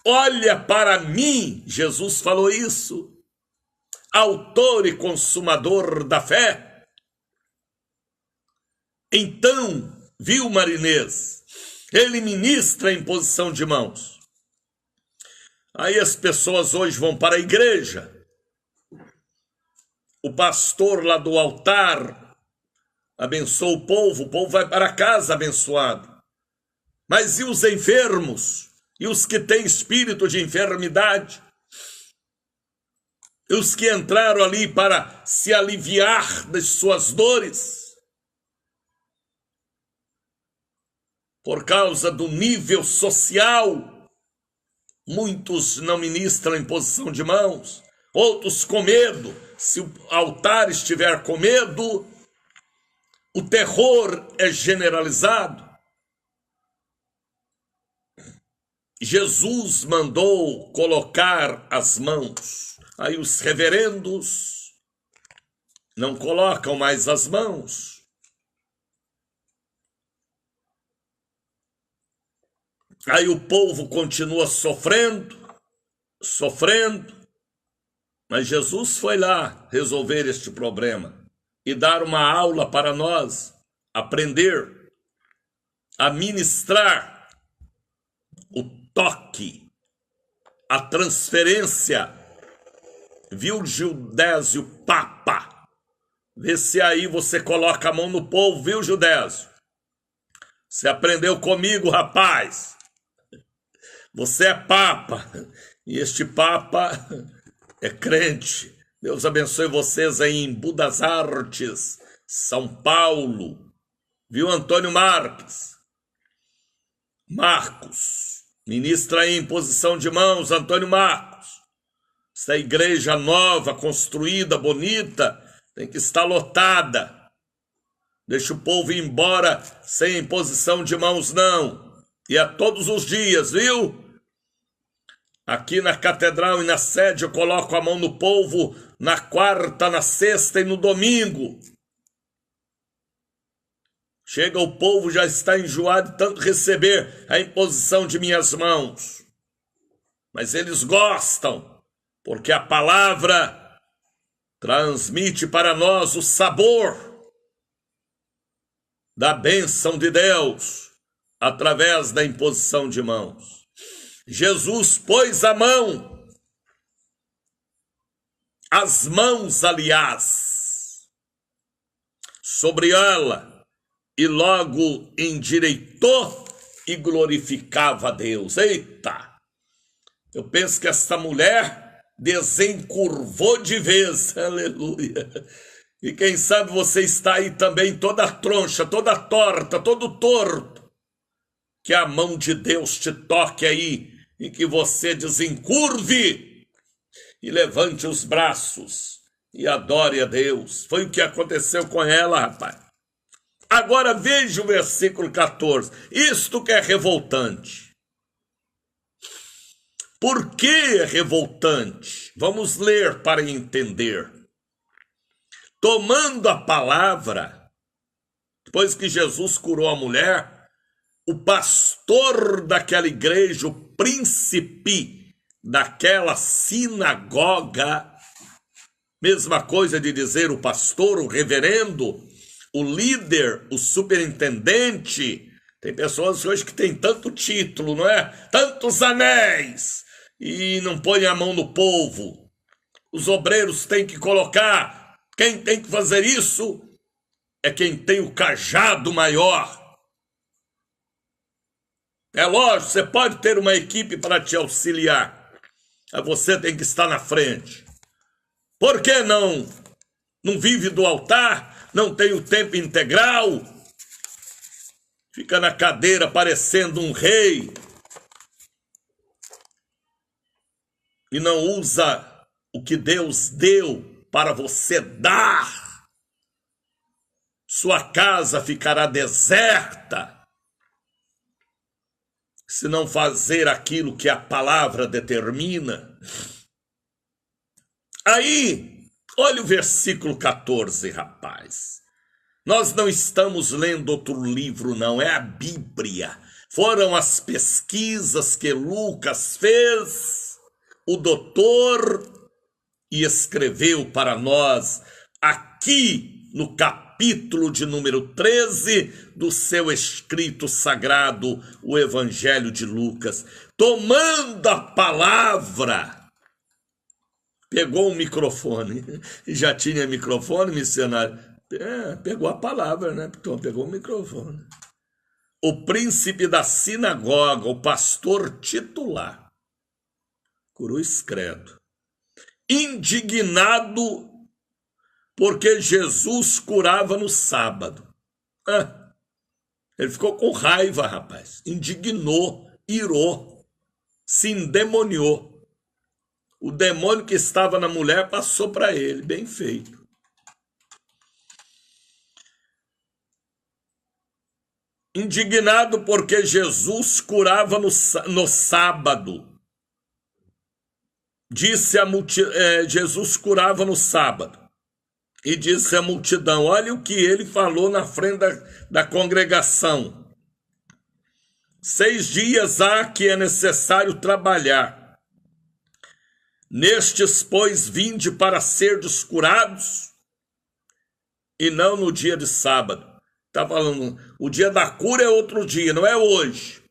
Olha para mim, Jesus falou isso. Autor e consumador da fé. Então, viu, Marinês? Ele ministra a imposição de mãos. Aí as pessoas hoje vão para a igreja. O pastor lá do altar abençoa o povo vai para casa abençoado. Mas e os enfermos? E os que têm espírito de enfermidade? E os que entraram ali para se aliviar das suas dores? Por causa do nível social, muitos não ministram imposição de mãos, outros com medo. Se o altar estiver com medo, o terror é generalizado. Jesus mandou colocar as mãos. Aí os reverendos não colocam mais as mãos. Aí o povo continua sofrendo, mas Jesus foi lá resolver este problema e dar uma aula para nós, aprender a ministrar o toque, a transferência. Viu, Gildésio Papa? Vê se aí você coloca a mão no povo, viu, Gildésio? Você aprendeu comigo, rapaz. Você é papa. E este papa é crente. Deus abençoe vocês aí em Embu das Artes, São Paulo. Viu, Antônio Marques? Marcos. Ministra aí em posição de mãos, Antônio Marcos. Essa igreja nova, construída, bonita, tem que estar lotada. Deixa o povo ir embora sem imposição de mãos, não. E é todos os dias, viu? Aqui na catedral e na sede eu coloco a mão no povo na quarta, na sexta e no domingo. Chega o povo, já está enjoado de tanto receber a imposição de minhas mãos. Mas eles gostam, porque a palavra transmite para nós o sabor da bênção de Deus através da imposição de mãos. Jesus pôs a mão, as mãos, aliás, sobre ela e logo endireitou e glorificava a Deus. Eita! Eu penso que essa mulher desencurvou de vez, aleluia. E quem sabe você está aí também toda troncha, toda torta, todo torto. Que a mão de Deus te toque aí e que você desencurve e levante os braços e adore a Deus. Foi o que aconteceu com ela, rapaz. Agora veja o versículo 14. Isto que é revoltante. Por que é revoltante? Vamos ler para entender. Tomando a palavra, depois que Jesus curou a mulher, o pastor daquela igreja, o príncipe daquela sinagoga, mesma coisa de dizer o pastor, o reverendo, o líder, o superintendente. Tem pessoas hoje que têm tanto título, não é? Tantos anéis e não põem a mão no povo. Os obreiros têm que colocar. Quem tem que fazer isso é quem tem o cajado maior. É lógico, você pode ter uma equipe para te auxiliar, mas você tem que estar na frente. Por que não vive do altar, não tem o tempo integral, fica na cadeira parecendo um rei e não usa o que Deus deu para você dar? Sua casa ficará deserta se não fazer aquilo que a palavra determina. Aí, olha o versículo 14, rapaz. Nós não estamos lendo outro livro, não, é a Bíblia. Foram as pesquisas que Lucas fez, o doutor, e escreveu para nós aqui no capítulo de número 13 do seu escrito sagrado, o Evangelho de Lucas. Tomando a palavra, pegou o microfone, já tinha microfone, missionário? Pegou a palavra, né? Então pegou o microfone. O príncipe da sinagoga, o pastor titular, cruz credo, indignado porque Jesus curava no sábado. Ele ficou com raiva, rapaz. Indignou, irou, se endemoniou. O demônio que estava na mulher passou para ele. Bem feito. Indignado porque Jesus curava no sábado. Jesus curava no sábado. E disse à multidão, olha o que ele falou na frente da congregação. 6 dias há que é necessário trabalhar. Nestes, pois, vinde para serdes curados, e não no dia de sábado. Está falando, o dia da cura é outro dia, não é hoje.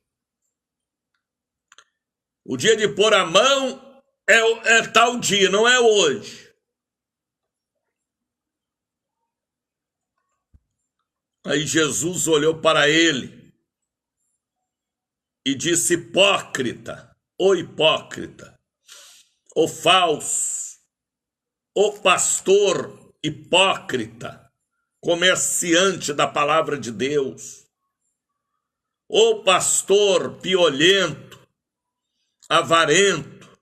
O dia de pôr a mão é tal dia, não é hoje. Aí Jesus olhou para ele e disse: hipócrita, o falso, o pastor hipócrita, comerciante da palavra de Deus, o pastor piolento, avarento,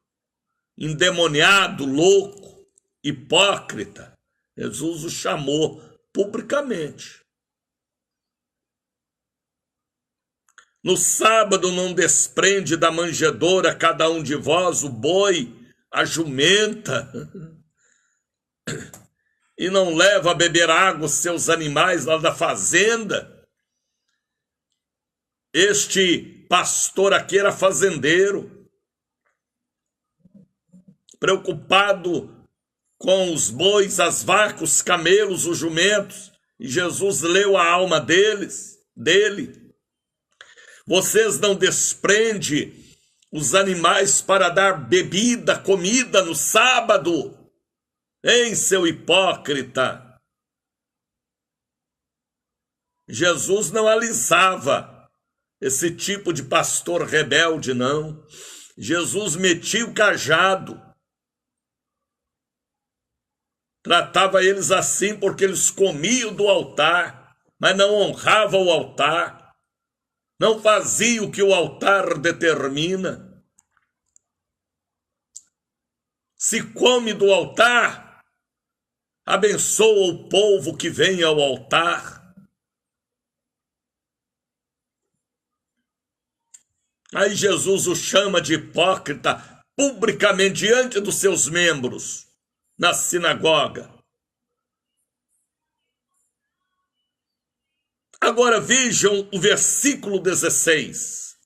endemoniado, louco, hipócrita. Jesus o chamou publicamente. No sábado não desprende da manjedoura cada um de vós o boi, a jumenta, e não leva a beber água os seus animais lá da fazenda. Este pastor aqui era fazendeiro, preocupado com os bois, as vacas, os camelos, os jumentos, e Jesus leu a alma dele. Vocês não desprendem os animais para dar bebida, comida no sábado? Hein, seu hipócrita? Jesus não alisava esse tipo de pastor rebelde, não. Jesus metia o cajado. Tratava eles assim porque eles comiam do altar, mas não honravam o altar. Não fazia o que o altar determina. Se come do altar, abençoa o povo que vem ao altar. Aí Jesus o chama de hipócrita publicamente diante dos seus membros na sinagoga. Agora vejam o versículo 16.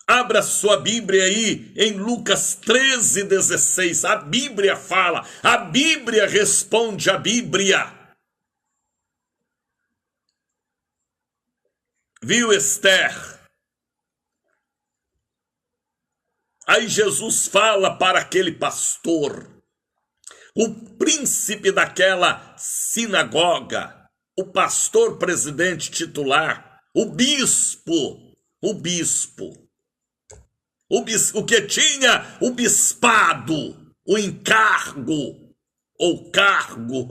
Abra sua Bíblia aí em Lucas 13:16. A Bíblia fala, a Bíblia responde a Bíblia. Viu, Esther? Aí Jesus fala para aquele pastor, o príncipe daquela sinagoga, o pastor presidente titular, o que tinha o bispado, o encargo ou cargo.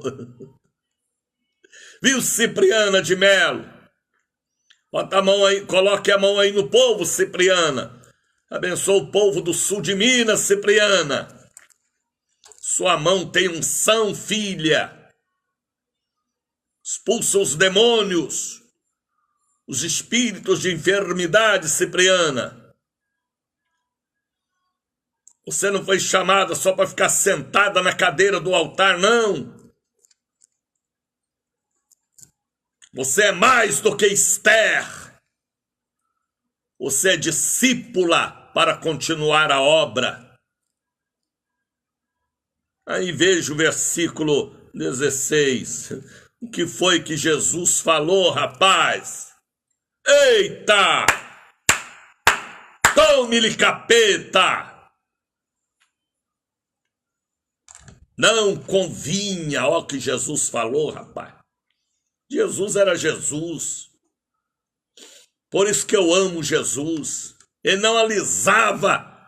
Viu, Cipriana de Melo? Bota a mão aí, coloque a mão aí no povo, Cipriana. Abençoa o povo do sul de Minas, Cipriana. Sua mão tem unção, filha. Expulsa os demônios, os espíritos de enfermidade, Cipriana. Você não foi chamada só para ficar sentada na cadeira do altar, não. Você é mais do que Esther. Você é discípula para continuar a obra. Aí veja o versículo 16. O que foi que Jesus falou, rapaz? Eita! Tome-lhe, capeta! Não convinha, ó, que Jesus falou, rapaz. Jesus era Jesus. Por isso que eu amo Jesus. Ele não alisava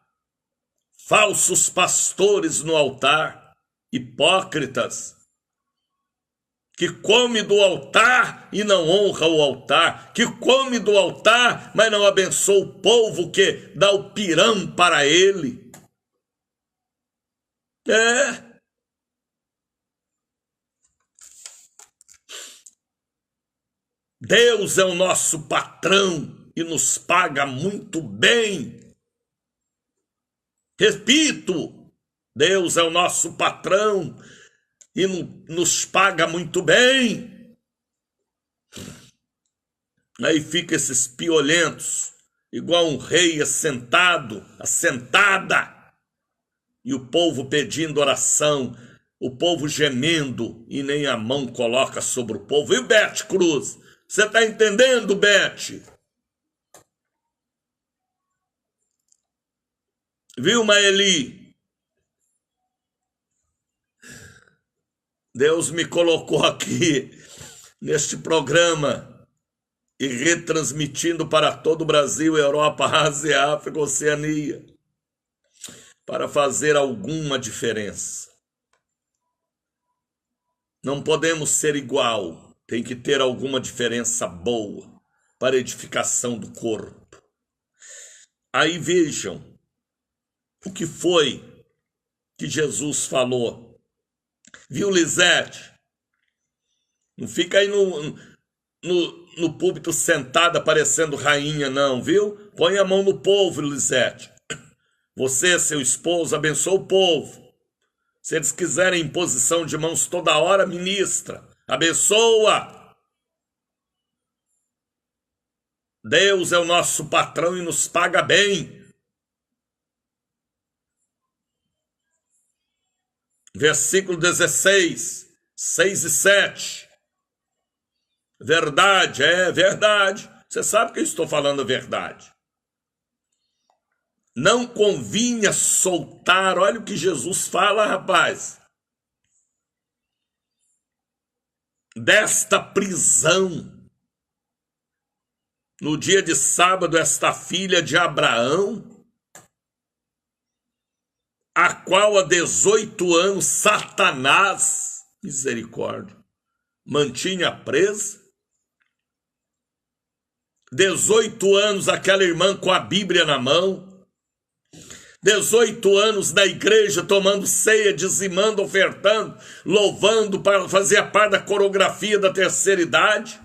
falsos pastores no altar, hipócritas, que come do altar e não honra o altar, que come do altar, mas não abençoa o povo que dá o pirão para ele. Deus é o nosso patrão e nos paga muito bem. Repito, Deus é o nosso patrão e nos paga muito bem. Aí fica esses piolentos, igual um rei assentada, e o povo pedindo oração, o povo gemendo e nem a mão coloca sobre o povo. E o Bete Cruz? Você está entendendo, Bete? Viu, Maeli? Deus me colocou aqui neste programa e retransmitindo para todo o Brasil, Europa, Ásia, África, Oceania, para fazer alguma diferença. Não podemos ser igual, tem que ter alguma diferença boa para a edificação do corpo. Aí vejam o que foi que Jesus falou. Viu, Lisete? Não fica aí no púlpito sentada parecendo rainha, não, viu? Põe a mão no povo, Lisete. Você, seu esposo, abençoa o povo. Se eles quiserem imposição de mãos toda hora, ministra. Abençoa. Deus é o nosso patrão e nos paga bem. Versículo 16, 6 e 7. Verdade, é verdade. Você sabe que eu estou falando a verdade. Não convinha soltar, olha o que Jesus fala, rapaz. Desta prisão. No dia de sábado, esta filha de Abraão, a qual há 18 anos Satanás, misericórdia, mantinha presa. 18 anos aquela irmã com a Bíblia na mão. 18 anos na igreja tomando ceia, dizimando, ofertando, louvando, para fazer a parte da coreografia da terceira idade.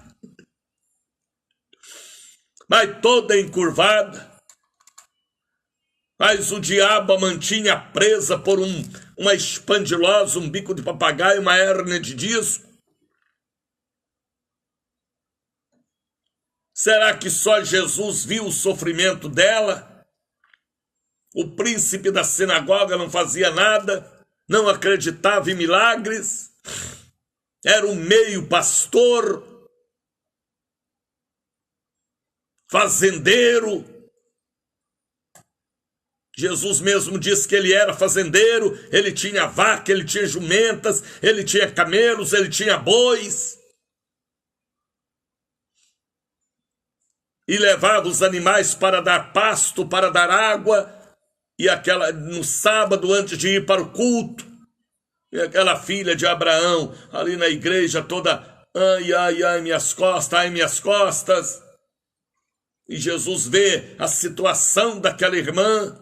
Mas toda encurvada. Mas o diabo a mantinha presa por uma espandilosa, um bico de papagaio, uma hérnia de disco. Será que só Jesus viu o sofrimento dela? O príncipe da sinagoga não fazia nada, não acreditava em milagres, era um meio pastor, fazendeiro. Jesus mesmo disse que ele era fazendeiro, ele tinha vaca, ele tinha jumentas, ele tinha camelos, ele tinha bois. E levava os animais para dar pasto, para dar água. E no sábado, antes de ir para o culto, e aquela filha de Abraão, ali na igreja toda, ai, ai, ai, minhas costas, ai, minhas costas. E Jesus vê a situação daquela irmã.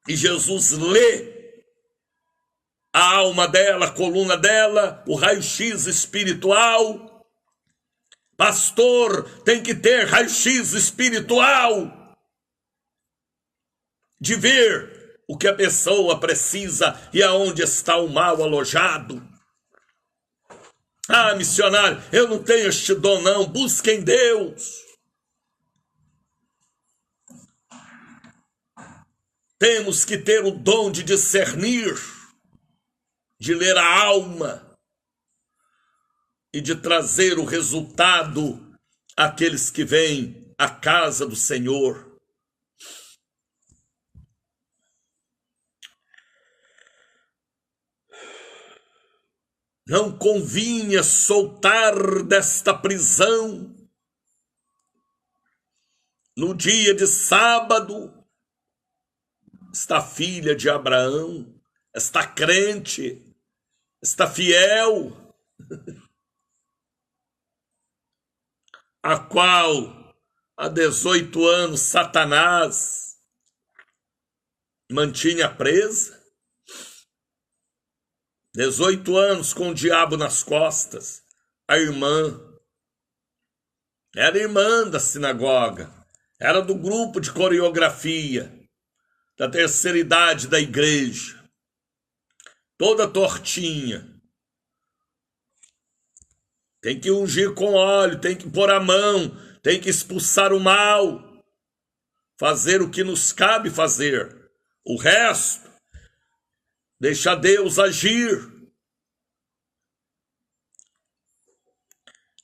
E Jesus lê a alma dela, a coluna dela, o raio-x espiritual. Pastor, tem que ter raio-x espiritual de ver o que a pessoa precisa e aonde está o mal alojado. Ah, missionário, eu não tenho este dom não, busquem Deus. Temos que ter o dom de discernir, de ler a alma e de trazer o resultado àqueles que vêm à casa do Senhor. Não convinha soltar desta prisão no dia de sábado esta filha de Abraão, esta crente, esta fiel, a qual há 18 anos Satanás mantinha presa. 18 anos com o diabo nas costas. A irmã era irmã da sinagoga, era do grupo de coreografia da terceira idade da igreja, toda tortinha. Tem que ungir com óleo, tem que pôr a mão, tem que expulsar o mal, fazer o que nos cabe fazer. O resto, deixa Deus agir.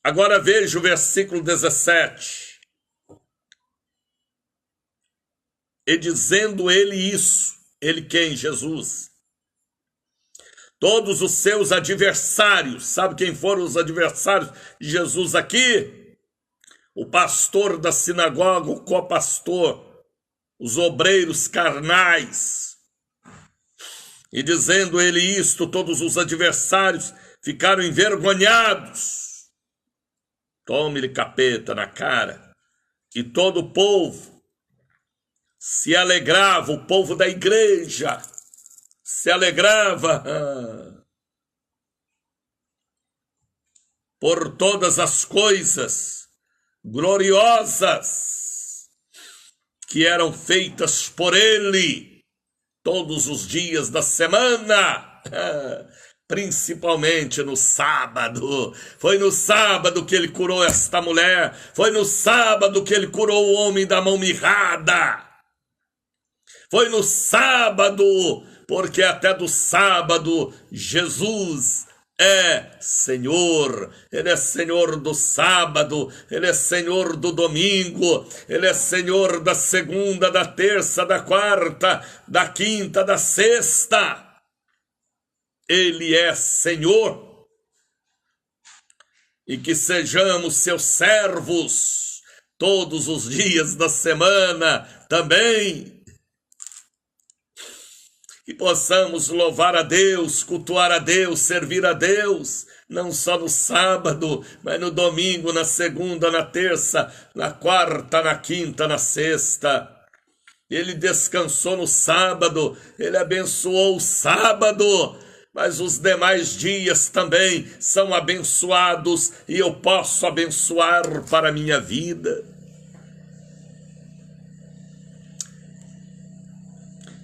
Agora veja o versículo 17. E dizendo ele isso, ele quem? Jesus. Todos os seus adversários, sabe quem foram os adversários de Jesus aqui? O pastor da sinagoga, o copastor, os obreiros carnais. E dizendo ele isto, todos os adversários ficaram envergonhados. Tome-lhe capeta na cara. E todo o povo se alegrava, o povo da igreja se alegrava por todas as coisas gloriosas que eram feitas por ele todos os dias da semana, principalmente no sábado. Foi no sábado que ele curou esta mulher, foi no sábado que ele curou o homem da mão mirrada, foi no sábado, porque até do sábado Jesus é Senhor. Ele é Senhor do sábado, Ele é Senhor do domingo, Ele é Senhor da segunda, da terça, da quarta, da quinta, da sexta. Ele é Senhor. E que sejamos seus servos todos os dias da semana também. Que possamos louvar a Deus, cultuar a Deus, servir a Deus, não só no sábado, mas no domingo, na segunda, na terça, na quarta, na quinta, na sexta. Ele descansou no sábado, ele abençoou o sábado, mas os demais dias também são abençoados e eu posso abençoar para a minha vida.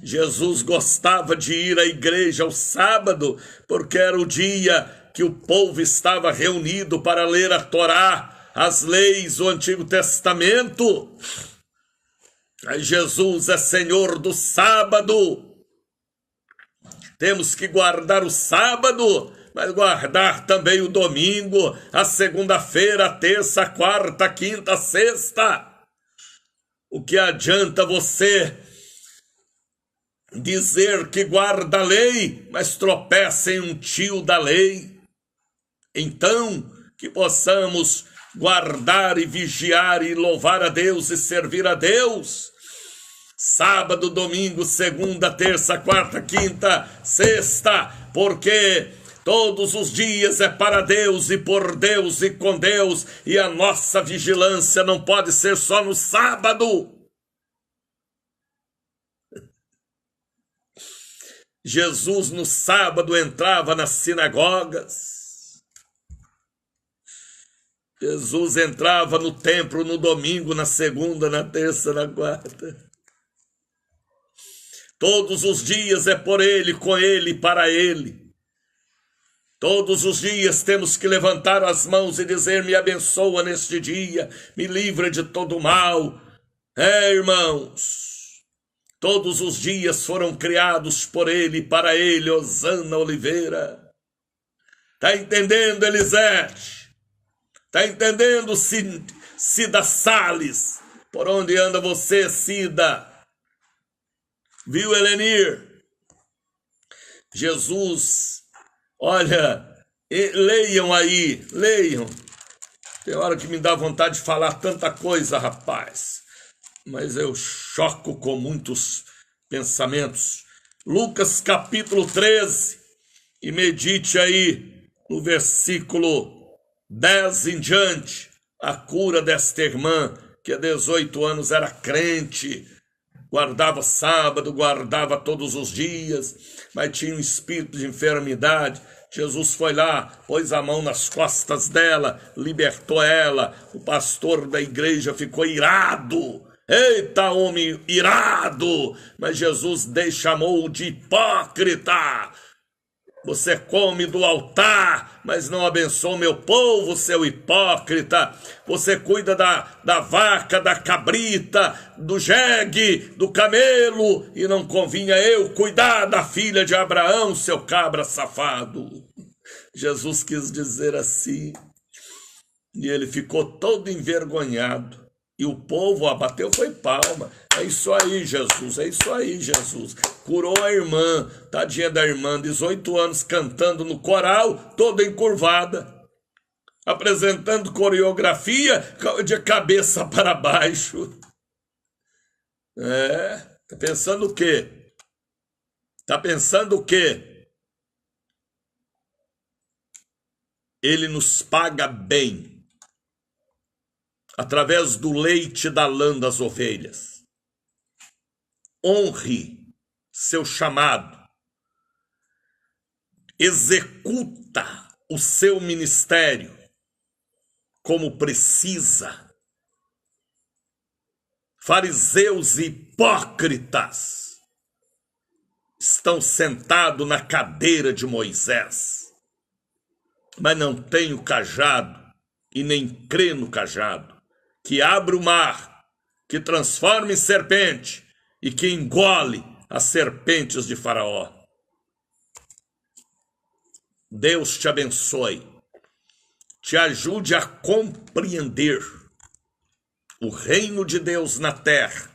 Jesus gostava de ir à igreja ao sábado, porque era o dia que o povo estava reunido para ler a Torá, as leis do Antigo Testamento. Aí Jesus é Senhor do sábado. Temos que guardar o sábado, mas guardar também o domingo, a segunda-feira, a terça, a quarta, a quinta, a sexta. O que adianta você dizer que guarda a lei, mas tropeça em um tio da lei? Então, que possamos guardar e vigiar e louvar a Deus e servir a Deus. Sábado, domingo, segunda, terça, quarta, quinta, sexta, porque todos os dias é para Deus e por Deus e com Deus, e a nossa vigilância não pode ser só no sábado. Jesus no sábado entrava nas sinagogas. Jesus entrava no templo no domingo, na segunda, na terça, na quarta. Todos os dias é por Ele, com Ele e para Ele. Todos os dias temos que levantar as mãos e dizer: me abençoa neste dia, me livra de todo mal. Irmãos, todos os dias foram criados por Ele e para Ele. Osana Oliveira. Tá entendendo, Elisete? Tá entendendo, Cida Salles? Por onde anda você, Cida? Viu, Helenir? Jesus, olha, leiam aí, leiam. Tem hora que me dá vontade de falar tanta coisa, rapaz, mas eu choco com muitos pensamentos. Lucas capítulo 13, e medite aí no versículo 10 em diante, a cura desta irmã, que há 18 anos era crente, guardava sábado, guardava todos os dias, mas tinha um espírito de enfermidade. Jesus foi lá, pôs a mão nas costas dela, libertou ela. O pastor da igreja ficou irado. Eita, homem irado! Mas Jesus chamou de hipócrita. Você come do altar, mas não abençoa o meu povo, seu hipócrita. Você cuida da vaca, da cabrita, do jegue, do camelo, e não convinha eu cuidar da filha de Abraão, seu cabra safado. Jesus quis dizer assim, e ele ficou todo envergonhado. E o povo abateu, foi palma. É isso aí, Jesus, é isso aí, Jesus. Curou a irmã, tadinha da irmã, 18 anos, cantando no coral, toda encurvada, apresentando coreografia de cabeça para baixo. Tá pensando o quê? Tá pensando o quê? Ele nos paga bem, através do leite da lã das ovelhas. Honre seu chamado. Executa o seu ministério como precisa. Fariseus e hipócritas estão sentados na cadeira de Moisés, mas não têm o cajado e nem crê no cajado, que abre o mar, que transforma em serpente e que engole as serpentes de Faraó. Deus te abençoe, te ajude a compreender o reino de Deus na terra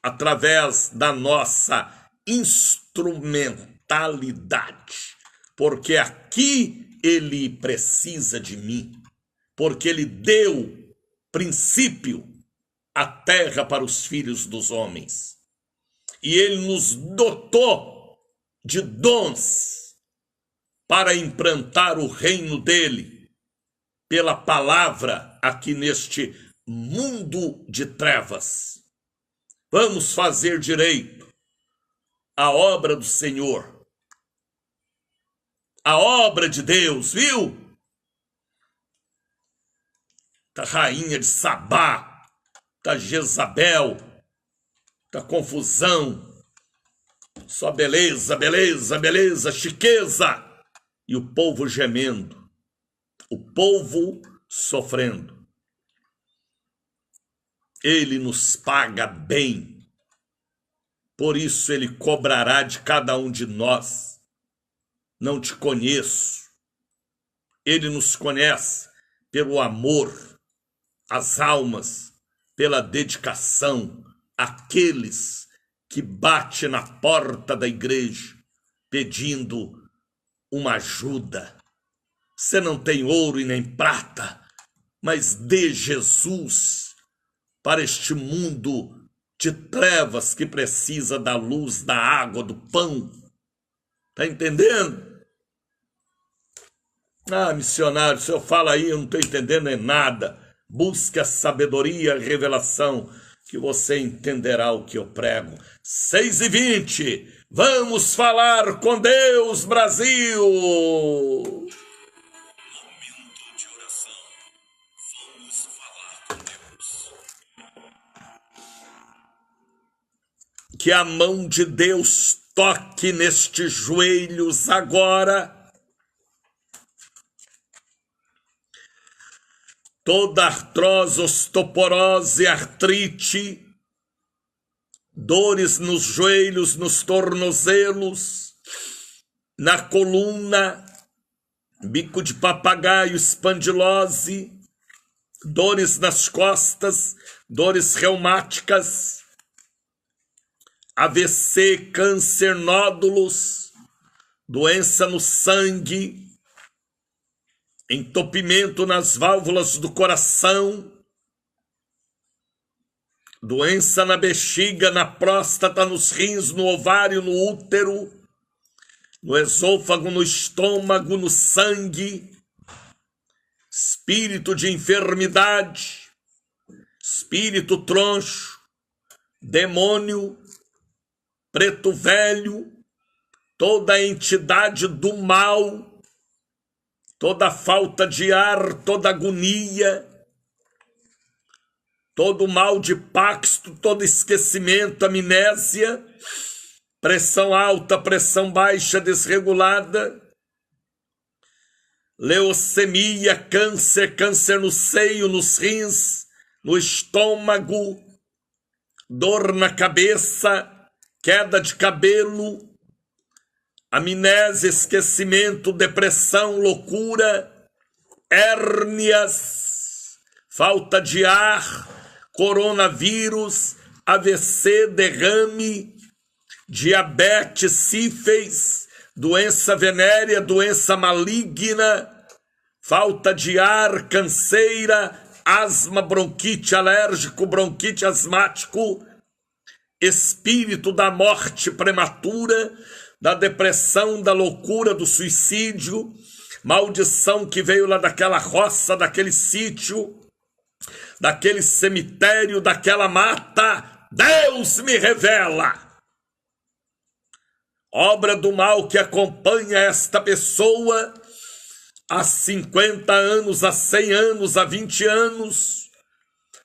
através da nossa instrumentalidade, porque aqui ele precisa de mim, porque ele deu princípio à terra para os filhos dos homens, e ele nos dotou de dons para implantar o reino dele pela palavra aqui neste mundo de trevas. Vamos fazer direito a obra do Senhor, a obra de Deus, viu? Da rainha de Sabá, da Jezabel, da confusão, só beleza, beleza, beleza, chiqueza, e o povo gemendo, o povo sofrendo. Ele nos paga bem, por isso ele cobrará de cada um de nós. Não te conheço, ele nos conhece pelo amor às almas, pela dedicação àqueles que batem na porta da igreja pedindo uma ajuda. Você não tem ouro e nem prata, mas dê Jesus para este mundo de trevas que precisa da luz, da água, do pão. Tá entendendo? Ah, missionário, o senhor fala aí, eu não estou entendendo nada. Busque a sabedoria, a revelação, que você entenderá o que eu prego. 6h20, vamos falar com Deus, Brasil! Momento de oração. Vamos falar com Deus. Que a mão de Deus toque nestes joelhos agora. Toda artrose, osteoporose, artrite, dores nos joelhos, nos tornozelos, na coluna, bico de papagaio, espondilose, dores nas costas, dores reumáticas, AVC, câncer, nódulos, doença no sangue, entupimento nas válvulas do coração, doença na bexiga, na próstata, nos rins, no ovário, no útero, no esôfago, no estômago, no sangue, espírito de enfermidade, espírito troncho, demônio, preto velho, toda a entidade do mal, toda falta de ar, toda agonia, todo mal de Paxto, todo esquecimento, amnésia, pressão alta, pressão baixa, desregulada, leucemia, câncer, câncer no seio, nos rins, no estômago, dor na cabeça, queda de cabelo, amnésia, esquecimento, depressão, loucura, hérnias, falta de ar, coronavírus, AVC, derrame, diabetes, sífilis, doença venérea, doença maligna, falta de ar, canseira, asma, bronquite alérgico, bronquite asmático, espírito da morte prematura, da depressão, da loucura, do suicídio, maldição que veio lá daquela roça, daquele sítio, daquele cemitério, daquela mata. Deus me revela. Obra do mal que acompanha esta pessoa há 50 anos, há 100 anos, há 20 anos,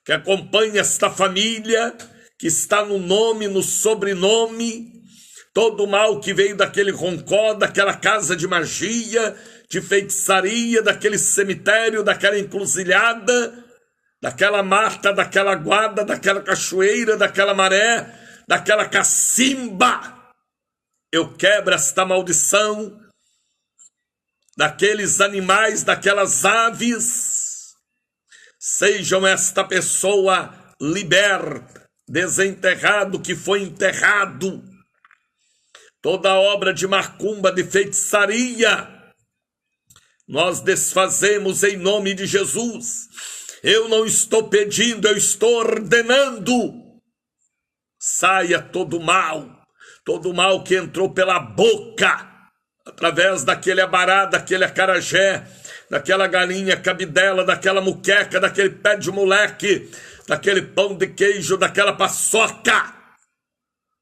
que acompanha esta família, que está no nome, no sobrenome, todo o mal que veio daquele roncó, daquela casa de magia, de feitiçaria, daquele cemitério, daquela encruzilhada, daquela mata, daquela guarda, daquela cachoeira, daquela maré, daquela cacimba. Eu quebro esta maldição daqueles animais, daquelas aves. Sejam esta pessoa liberta, desenterrado que foi enterrado. Toda obra de macumba, de feitiçaria, nós desfazemos em nome de Jesus. Eu não estou pedindo, eu estou ordenando. Saia todo mal que entrou pela boca, através daquele abará, daquele acarajé, daquela galinha cabidela, daquela muqueca, daquele pé de moleque, daquele pão de queijo, daquela paçoca.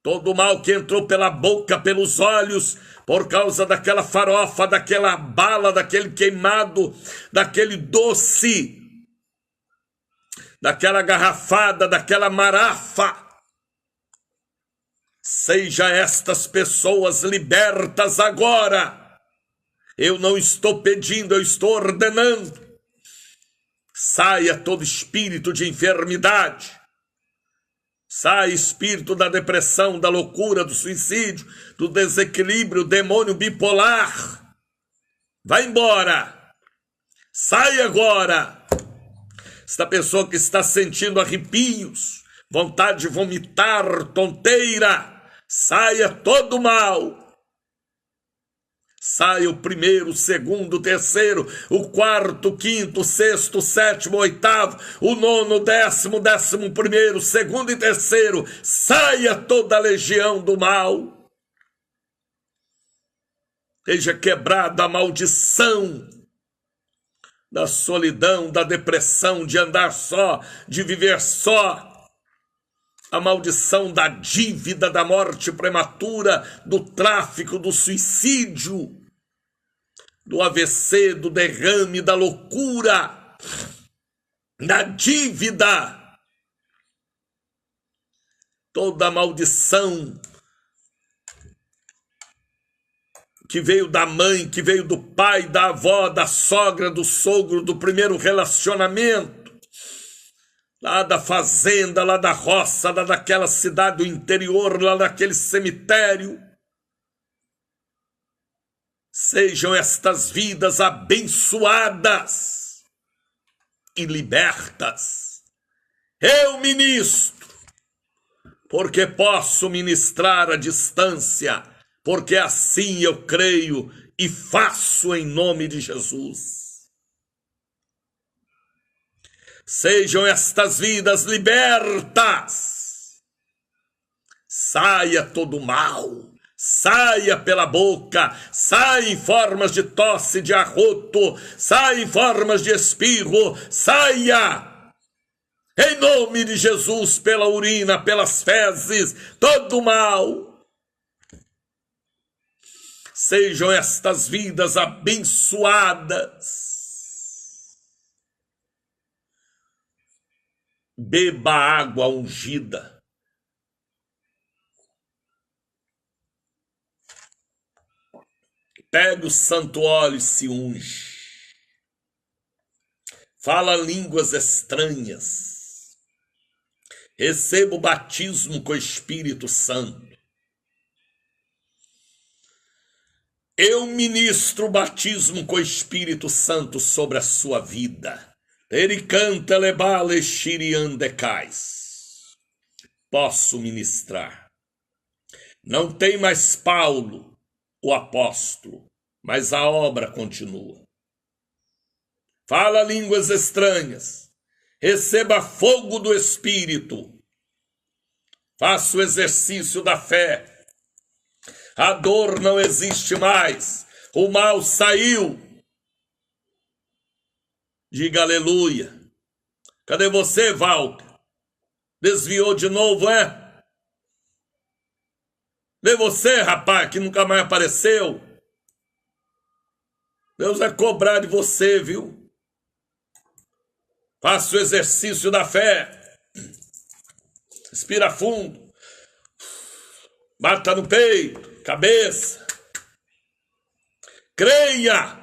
Todo mal que entrou pela boca, pelos olhos, por causa daquela farofa, daquela bala, daquele queimado, daquele doce, daquela garrafada, daquela marafa. Seja estas pessoas libertas agora. Eu não estou pedindo, eu estou ordenando. Saia todo espírito de enfermidade. Saia espírito da depressão, da loucura, do suicídio, do desequilíbrio, demônio bipolar. Vai embora. Saia agora. Esta pessoa que está sentindo arrepios, vontade de vomitar, tonteira, saia todo mal. Saia o primeiro, o segundo, o terceiro, o quarto, o quinto, o sexto, o sétimo, o oitavo, o nono, o décimo, 11º, segundo e terceiro. Saia toda a legião do mal. Seja quebrada a maldição da solidão, da depressão, de andar só, de viver só. A maldição da dívida, da morte prematura, do tráfico, do suicídio, do AVC, do derrame, da loucura, da dívida. Toda a maldição que veio da mãe, que veio do pai, da avó, da sogra, do sogro, do primeiro relacionamento, lá da fazenda, lá da roça, lá daquela cidade do interior, lá daquele cemitério. Sejam estas vidas abençoadas e libertas. Eu ministro, porque posso ministrar à distância, porque assim eu creio e faço em nome de Jesus. Sejam estas vidas libertas. Saia todo mal, saia pela boca, saia em formas de tosse, de arroto, saia em formas de espirro, saia em nome de Jesus, pela urina, pelas fezes, todo mal. Sejam estas vidas abençoadas. Beba água ungida. Pega o santo óleo e se unge. Fala línguas estranhas. Receba o batismo com o Espírito Santo. Eu ministro o batismo com o Espírito Santo sobre a sua vida. Ericanta lebale shiriandecais. Posso ministrar. Não tem mais Paulo, o apóstolo, mas a obra continua. Fala línguas estranhas. Receba fogo do Espírito. Faça o exercício da fé. A dor não existe mais. O mal saiu. Diga aleluia. Cadê você, Walter? Desviou de novo, é? Vê você, rapaz, que nunca mais apareceu. Deus vai cobrar de você, viu? Faça o exercício da fé. Respira fundo. Bata no peito, cabeça. Creia.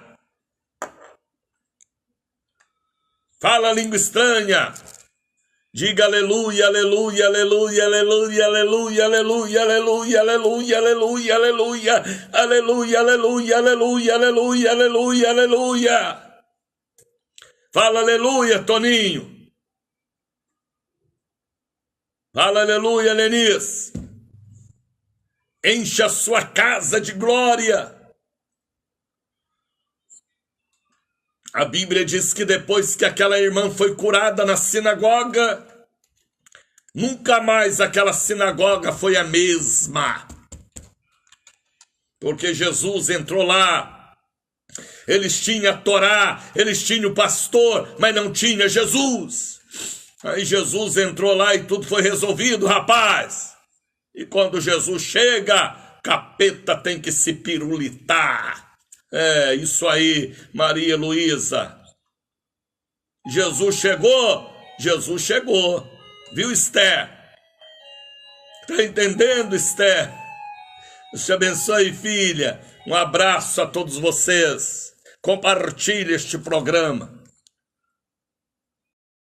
Fala a língua estranha. Diga aleluia, aleluia, aleluia, aleluia, aleluia, aleluia, aleluia, aleluia, aleluia, aleluia, aleluia, aleluia, aleluia, aleluia, aleluia, aleluia. Fala aleluia, Toninho. Fala aleluia, Lenice. Encha a sua casa de glória. A Bíblia diz que depois que aquela irmã foi curada na sinagoga, nunca mais aquela sinagoga foi a mesma. Porque Jesus entrou lá. Eles tinham a Torá, eles tinham o pastor, mas não tinha Jesus. Aí Jesus entrou lá e tudo foi resolvido, rapaz. E quando Jesus chega, capeta tem que se pirulitar. É, isso aí, Maria Luísa. Jesus chegou. Viu, Esther? Tá entendendo, Esther? Deus te abençoe, filha. Um abraço a todos vocês. Compartilhe este programa.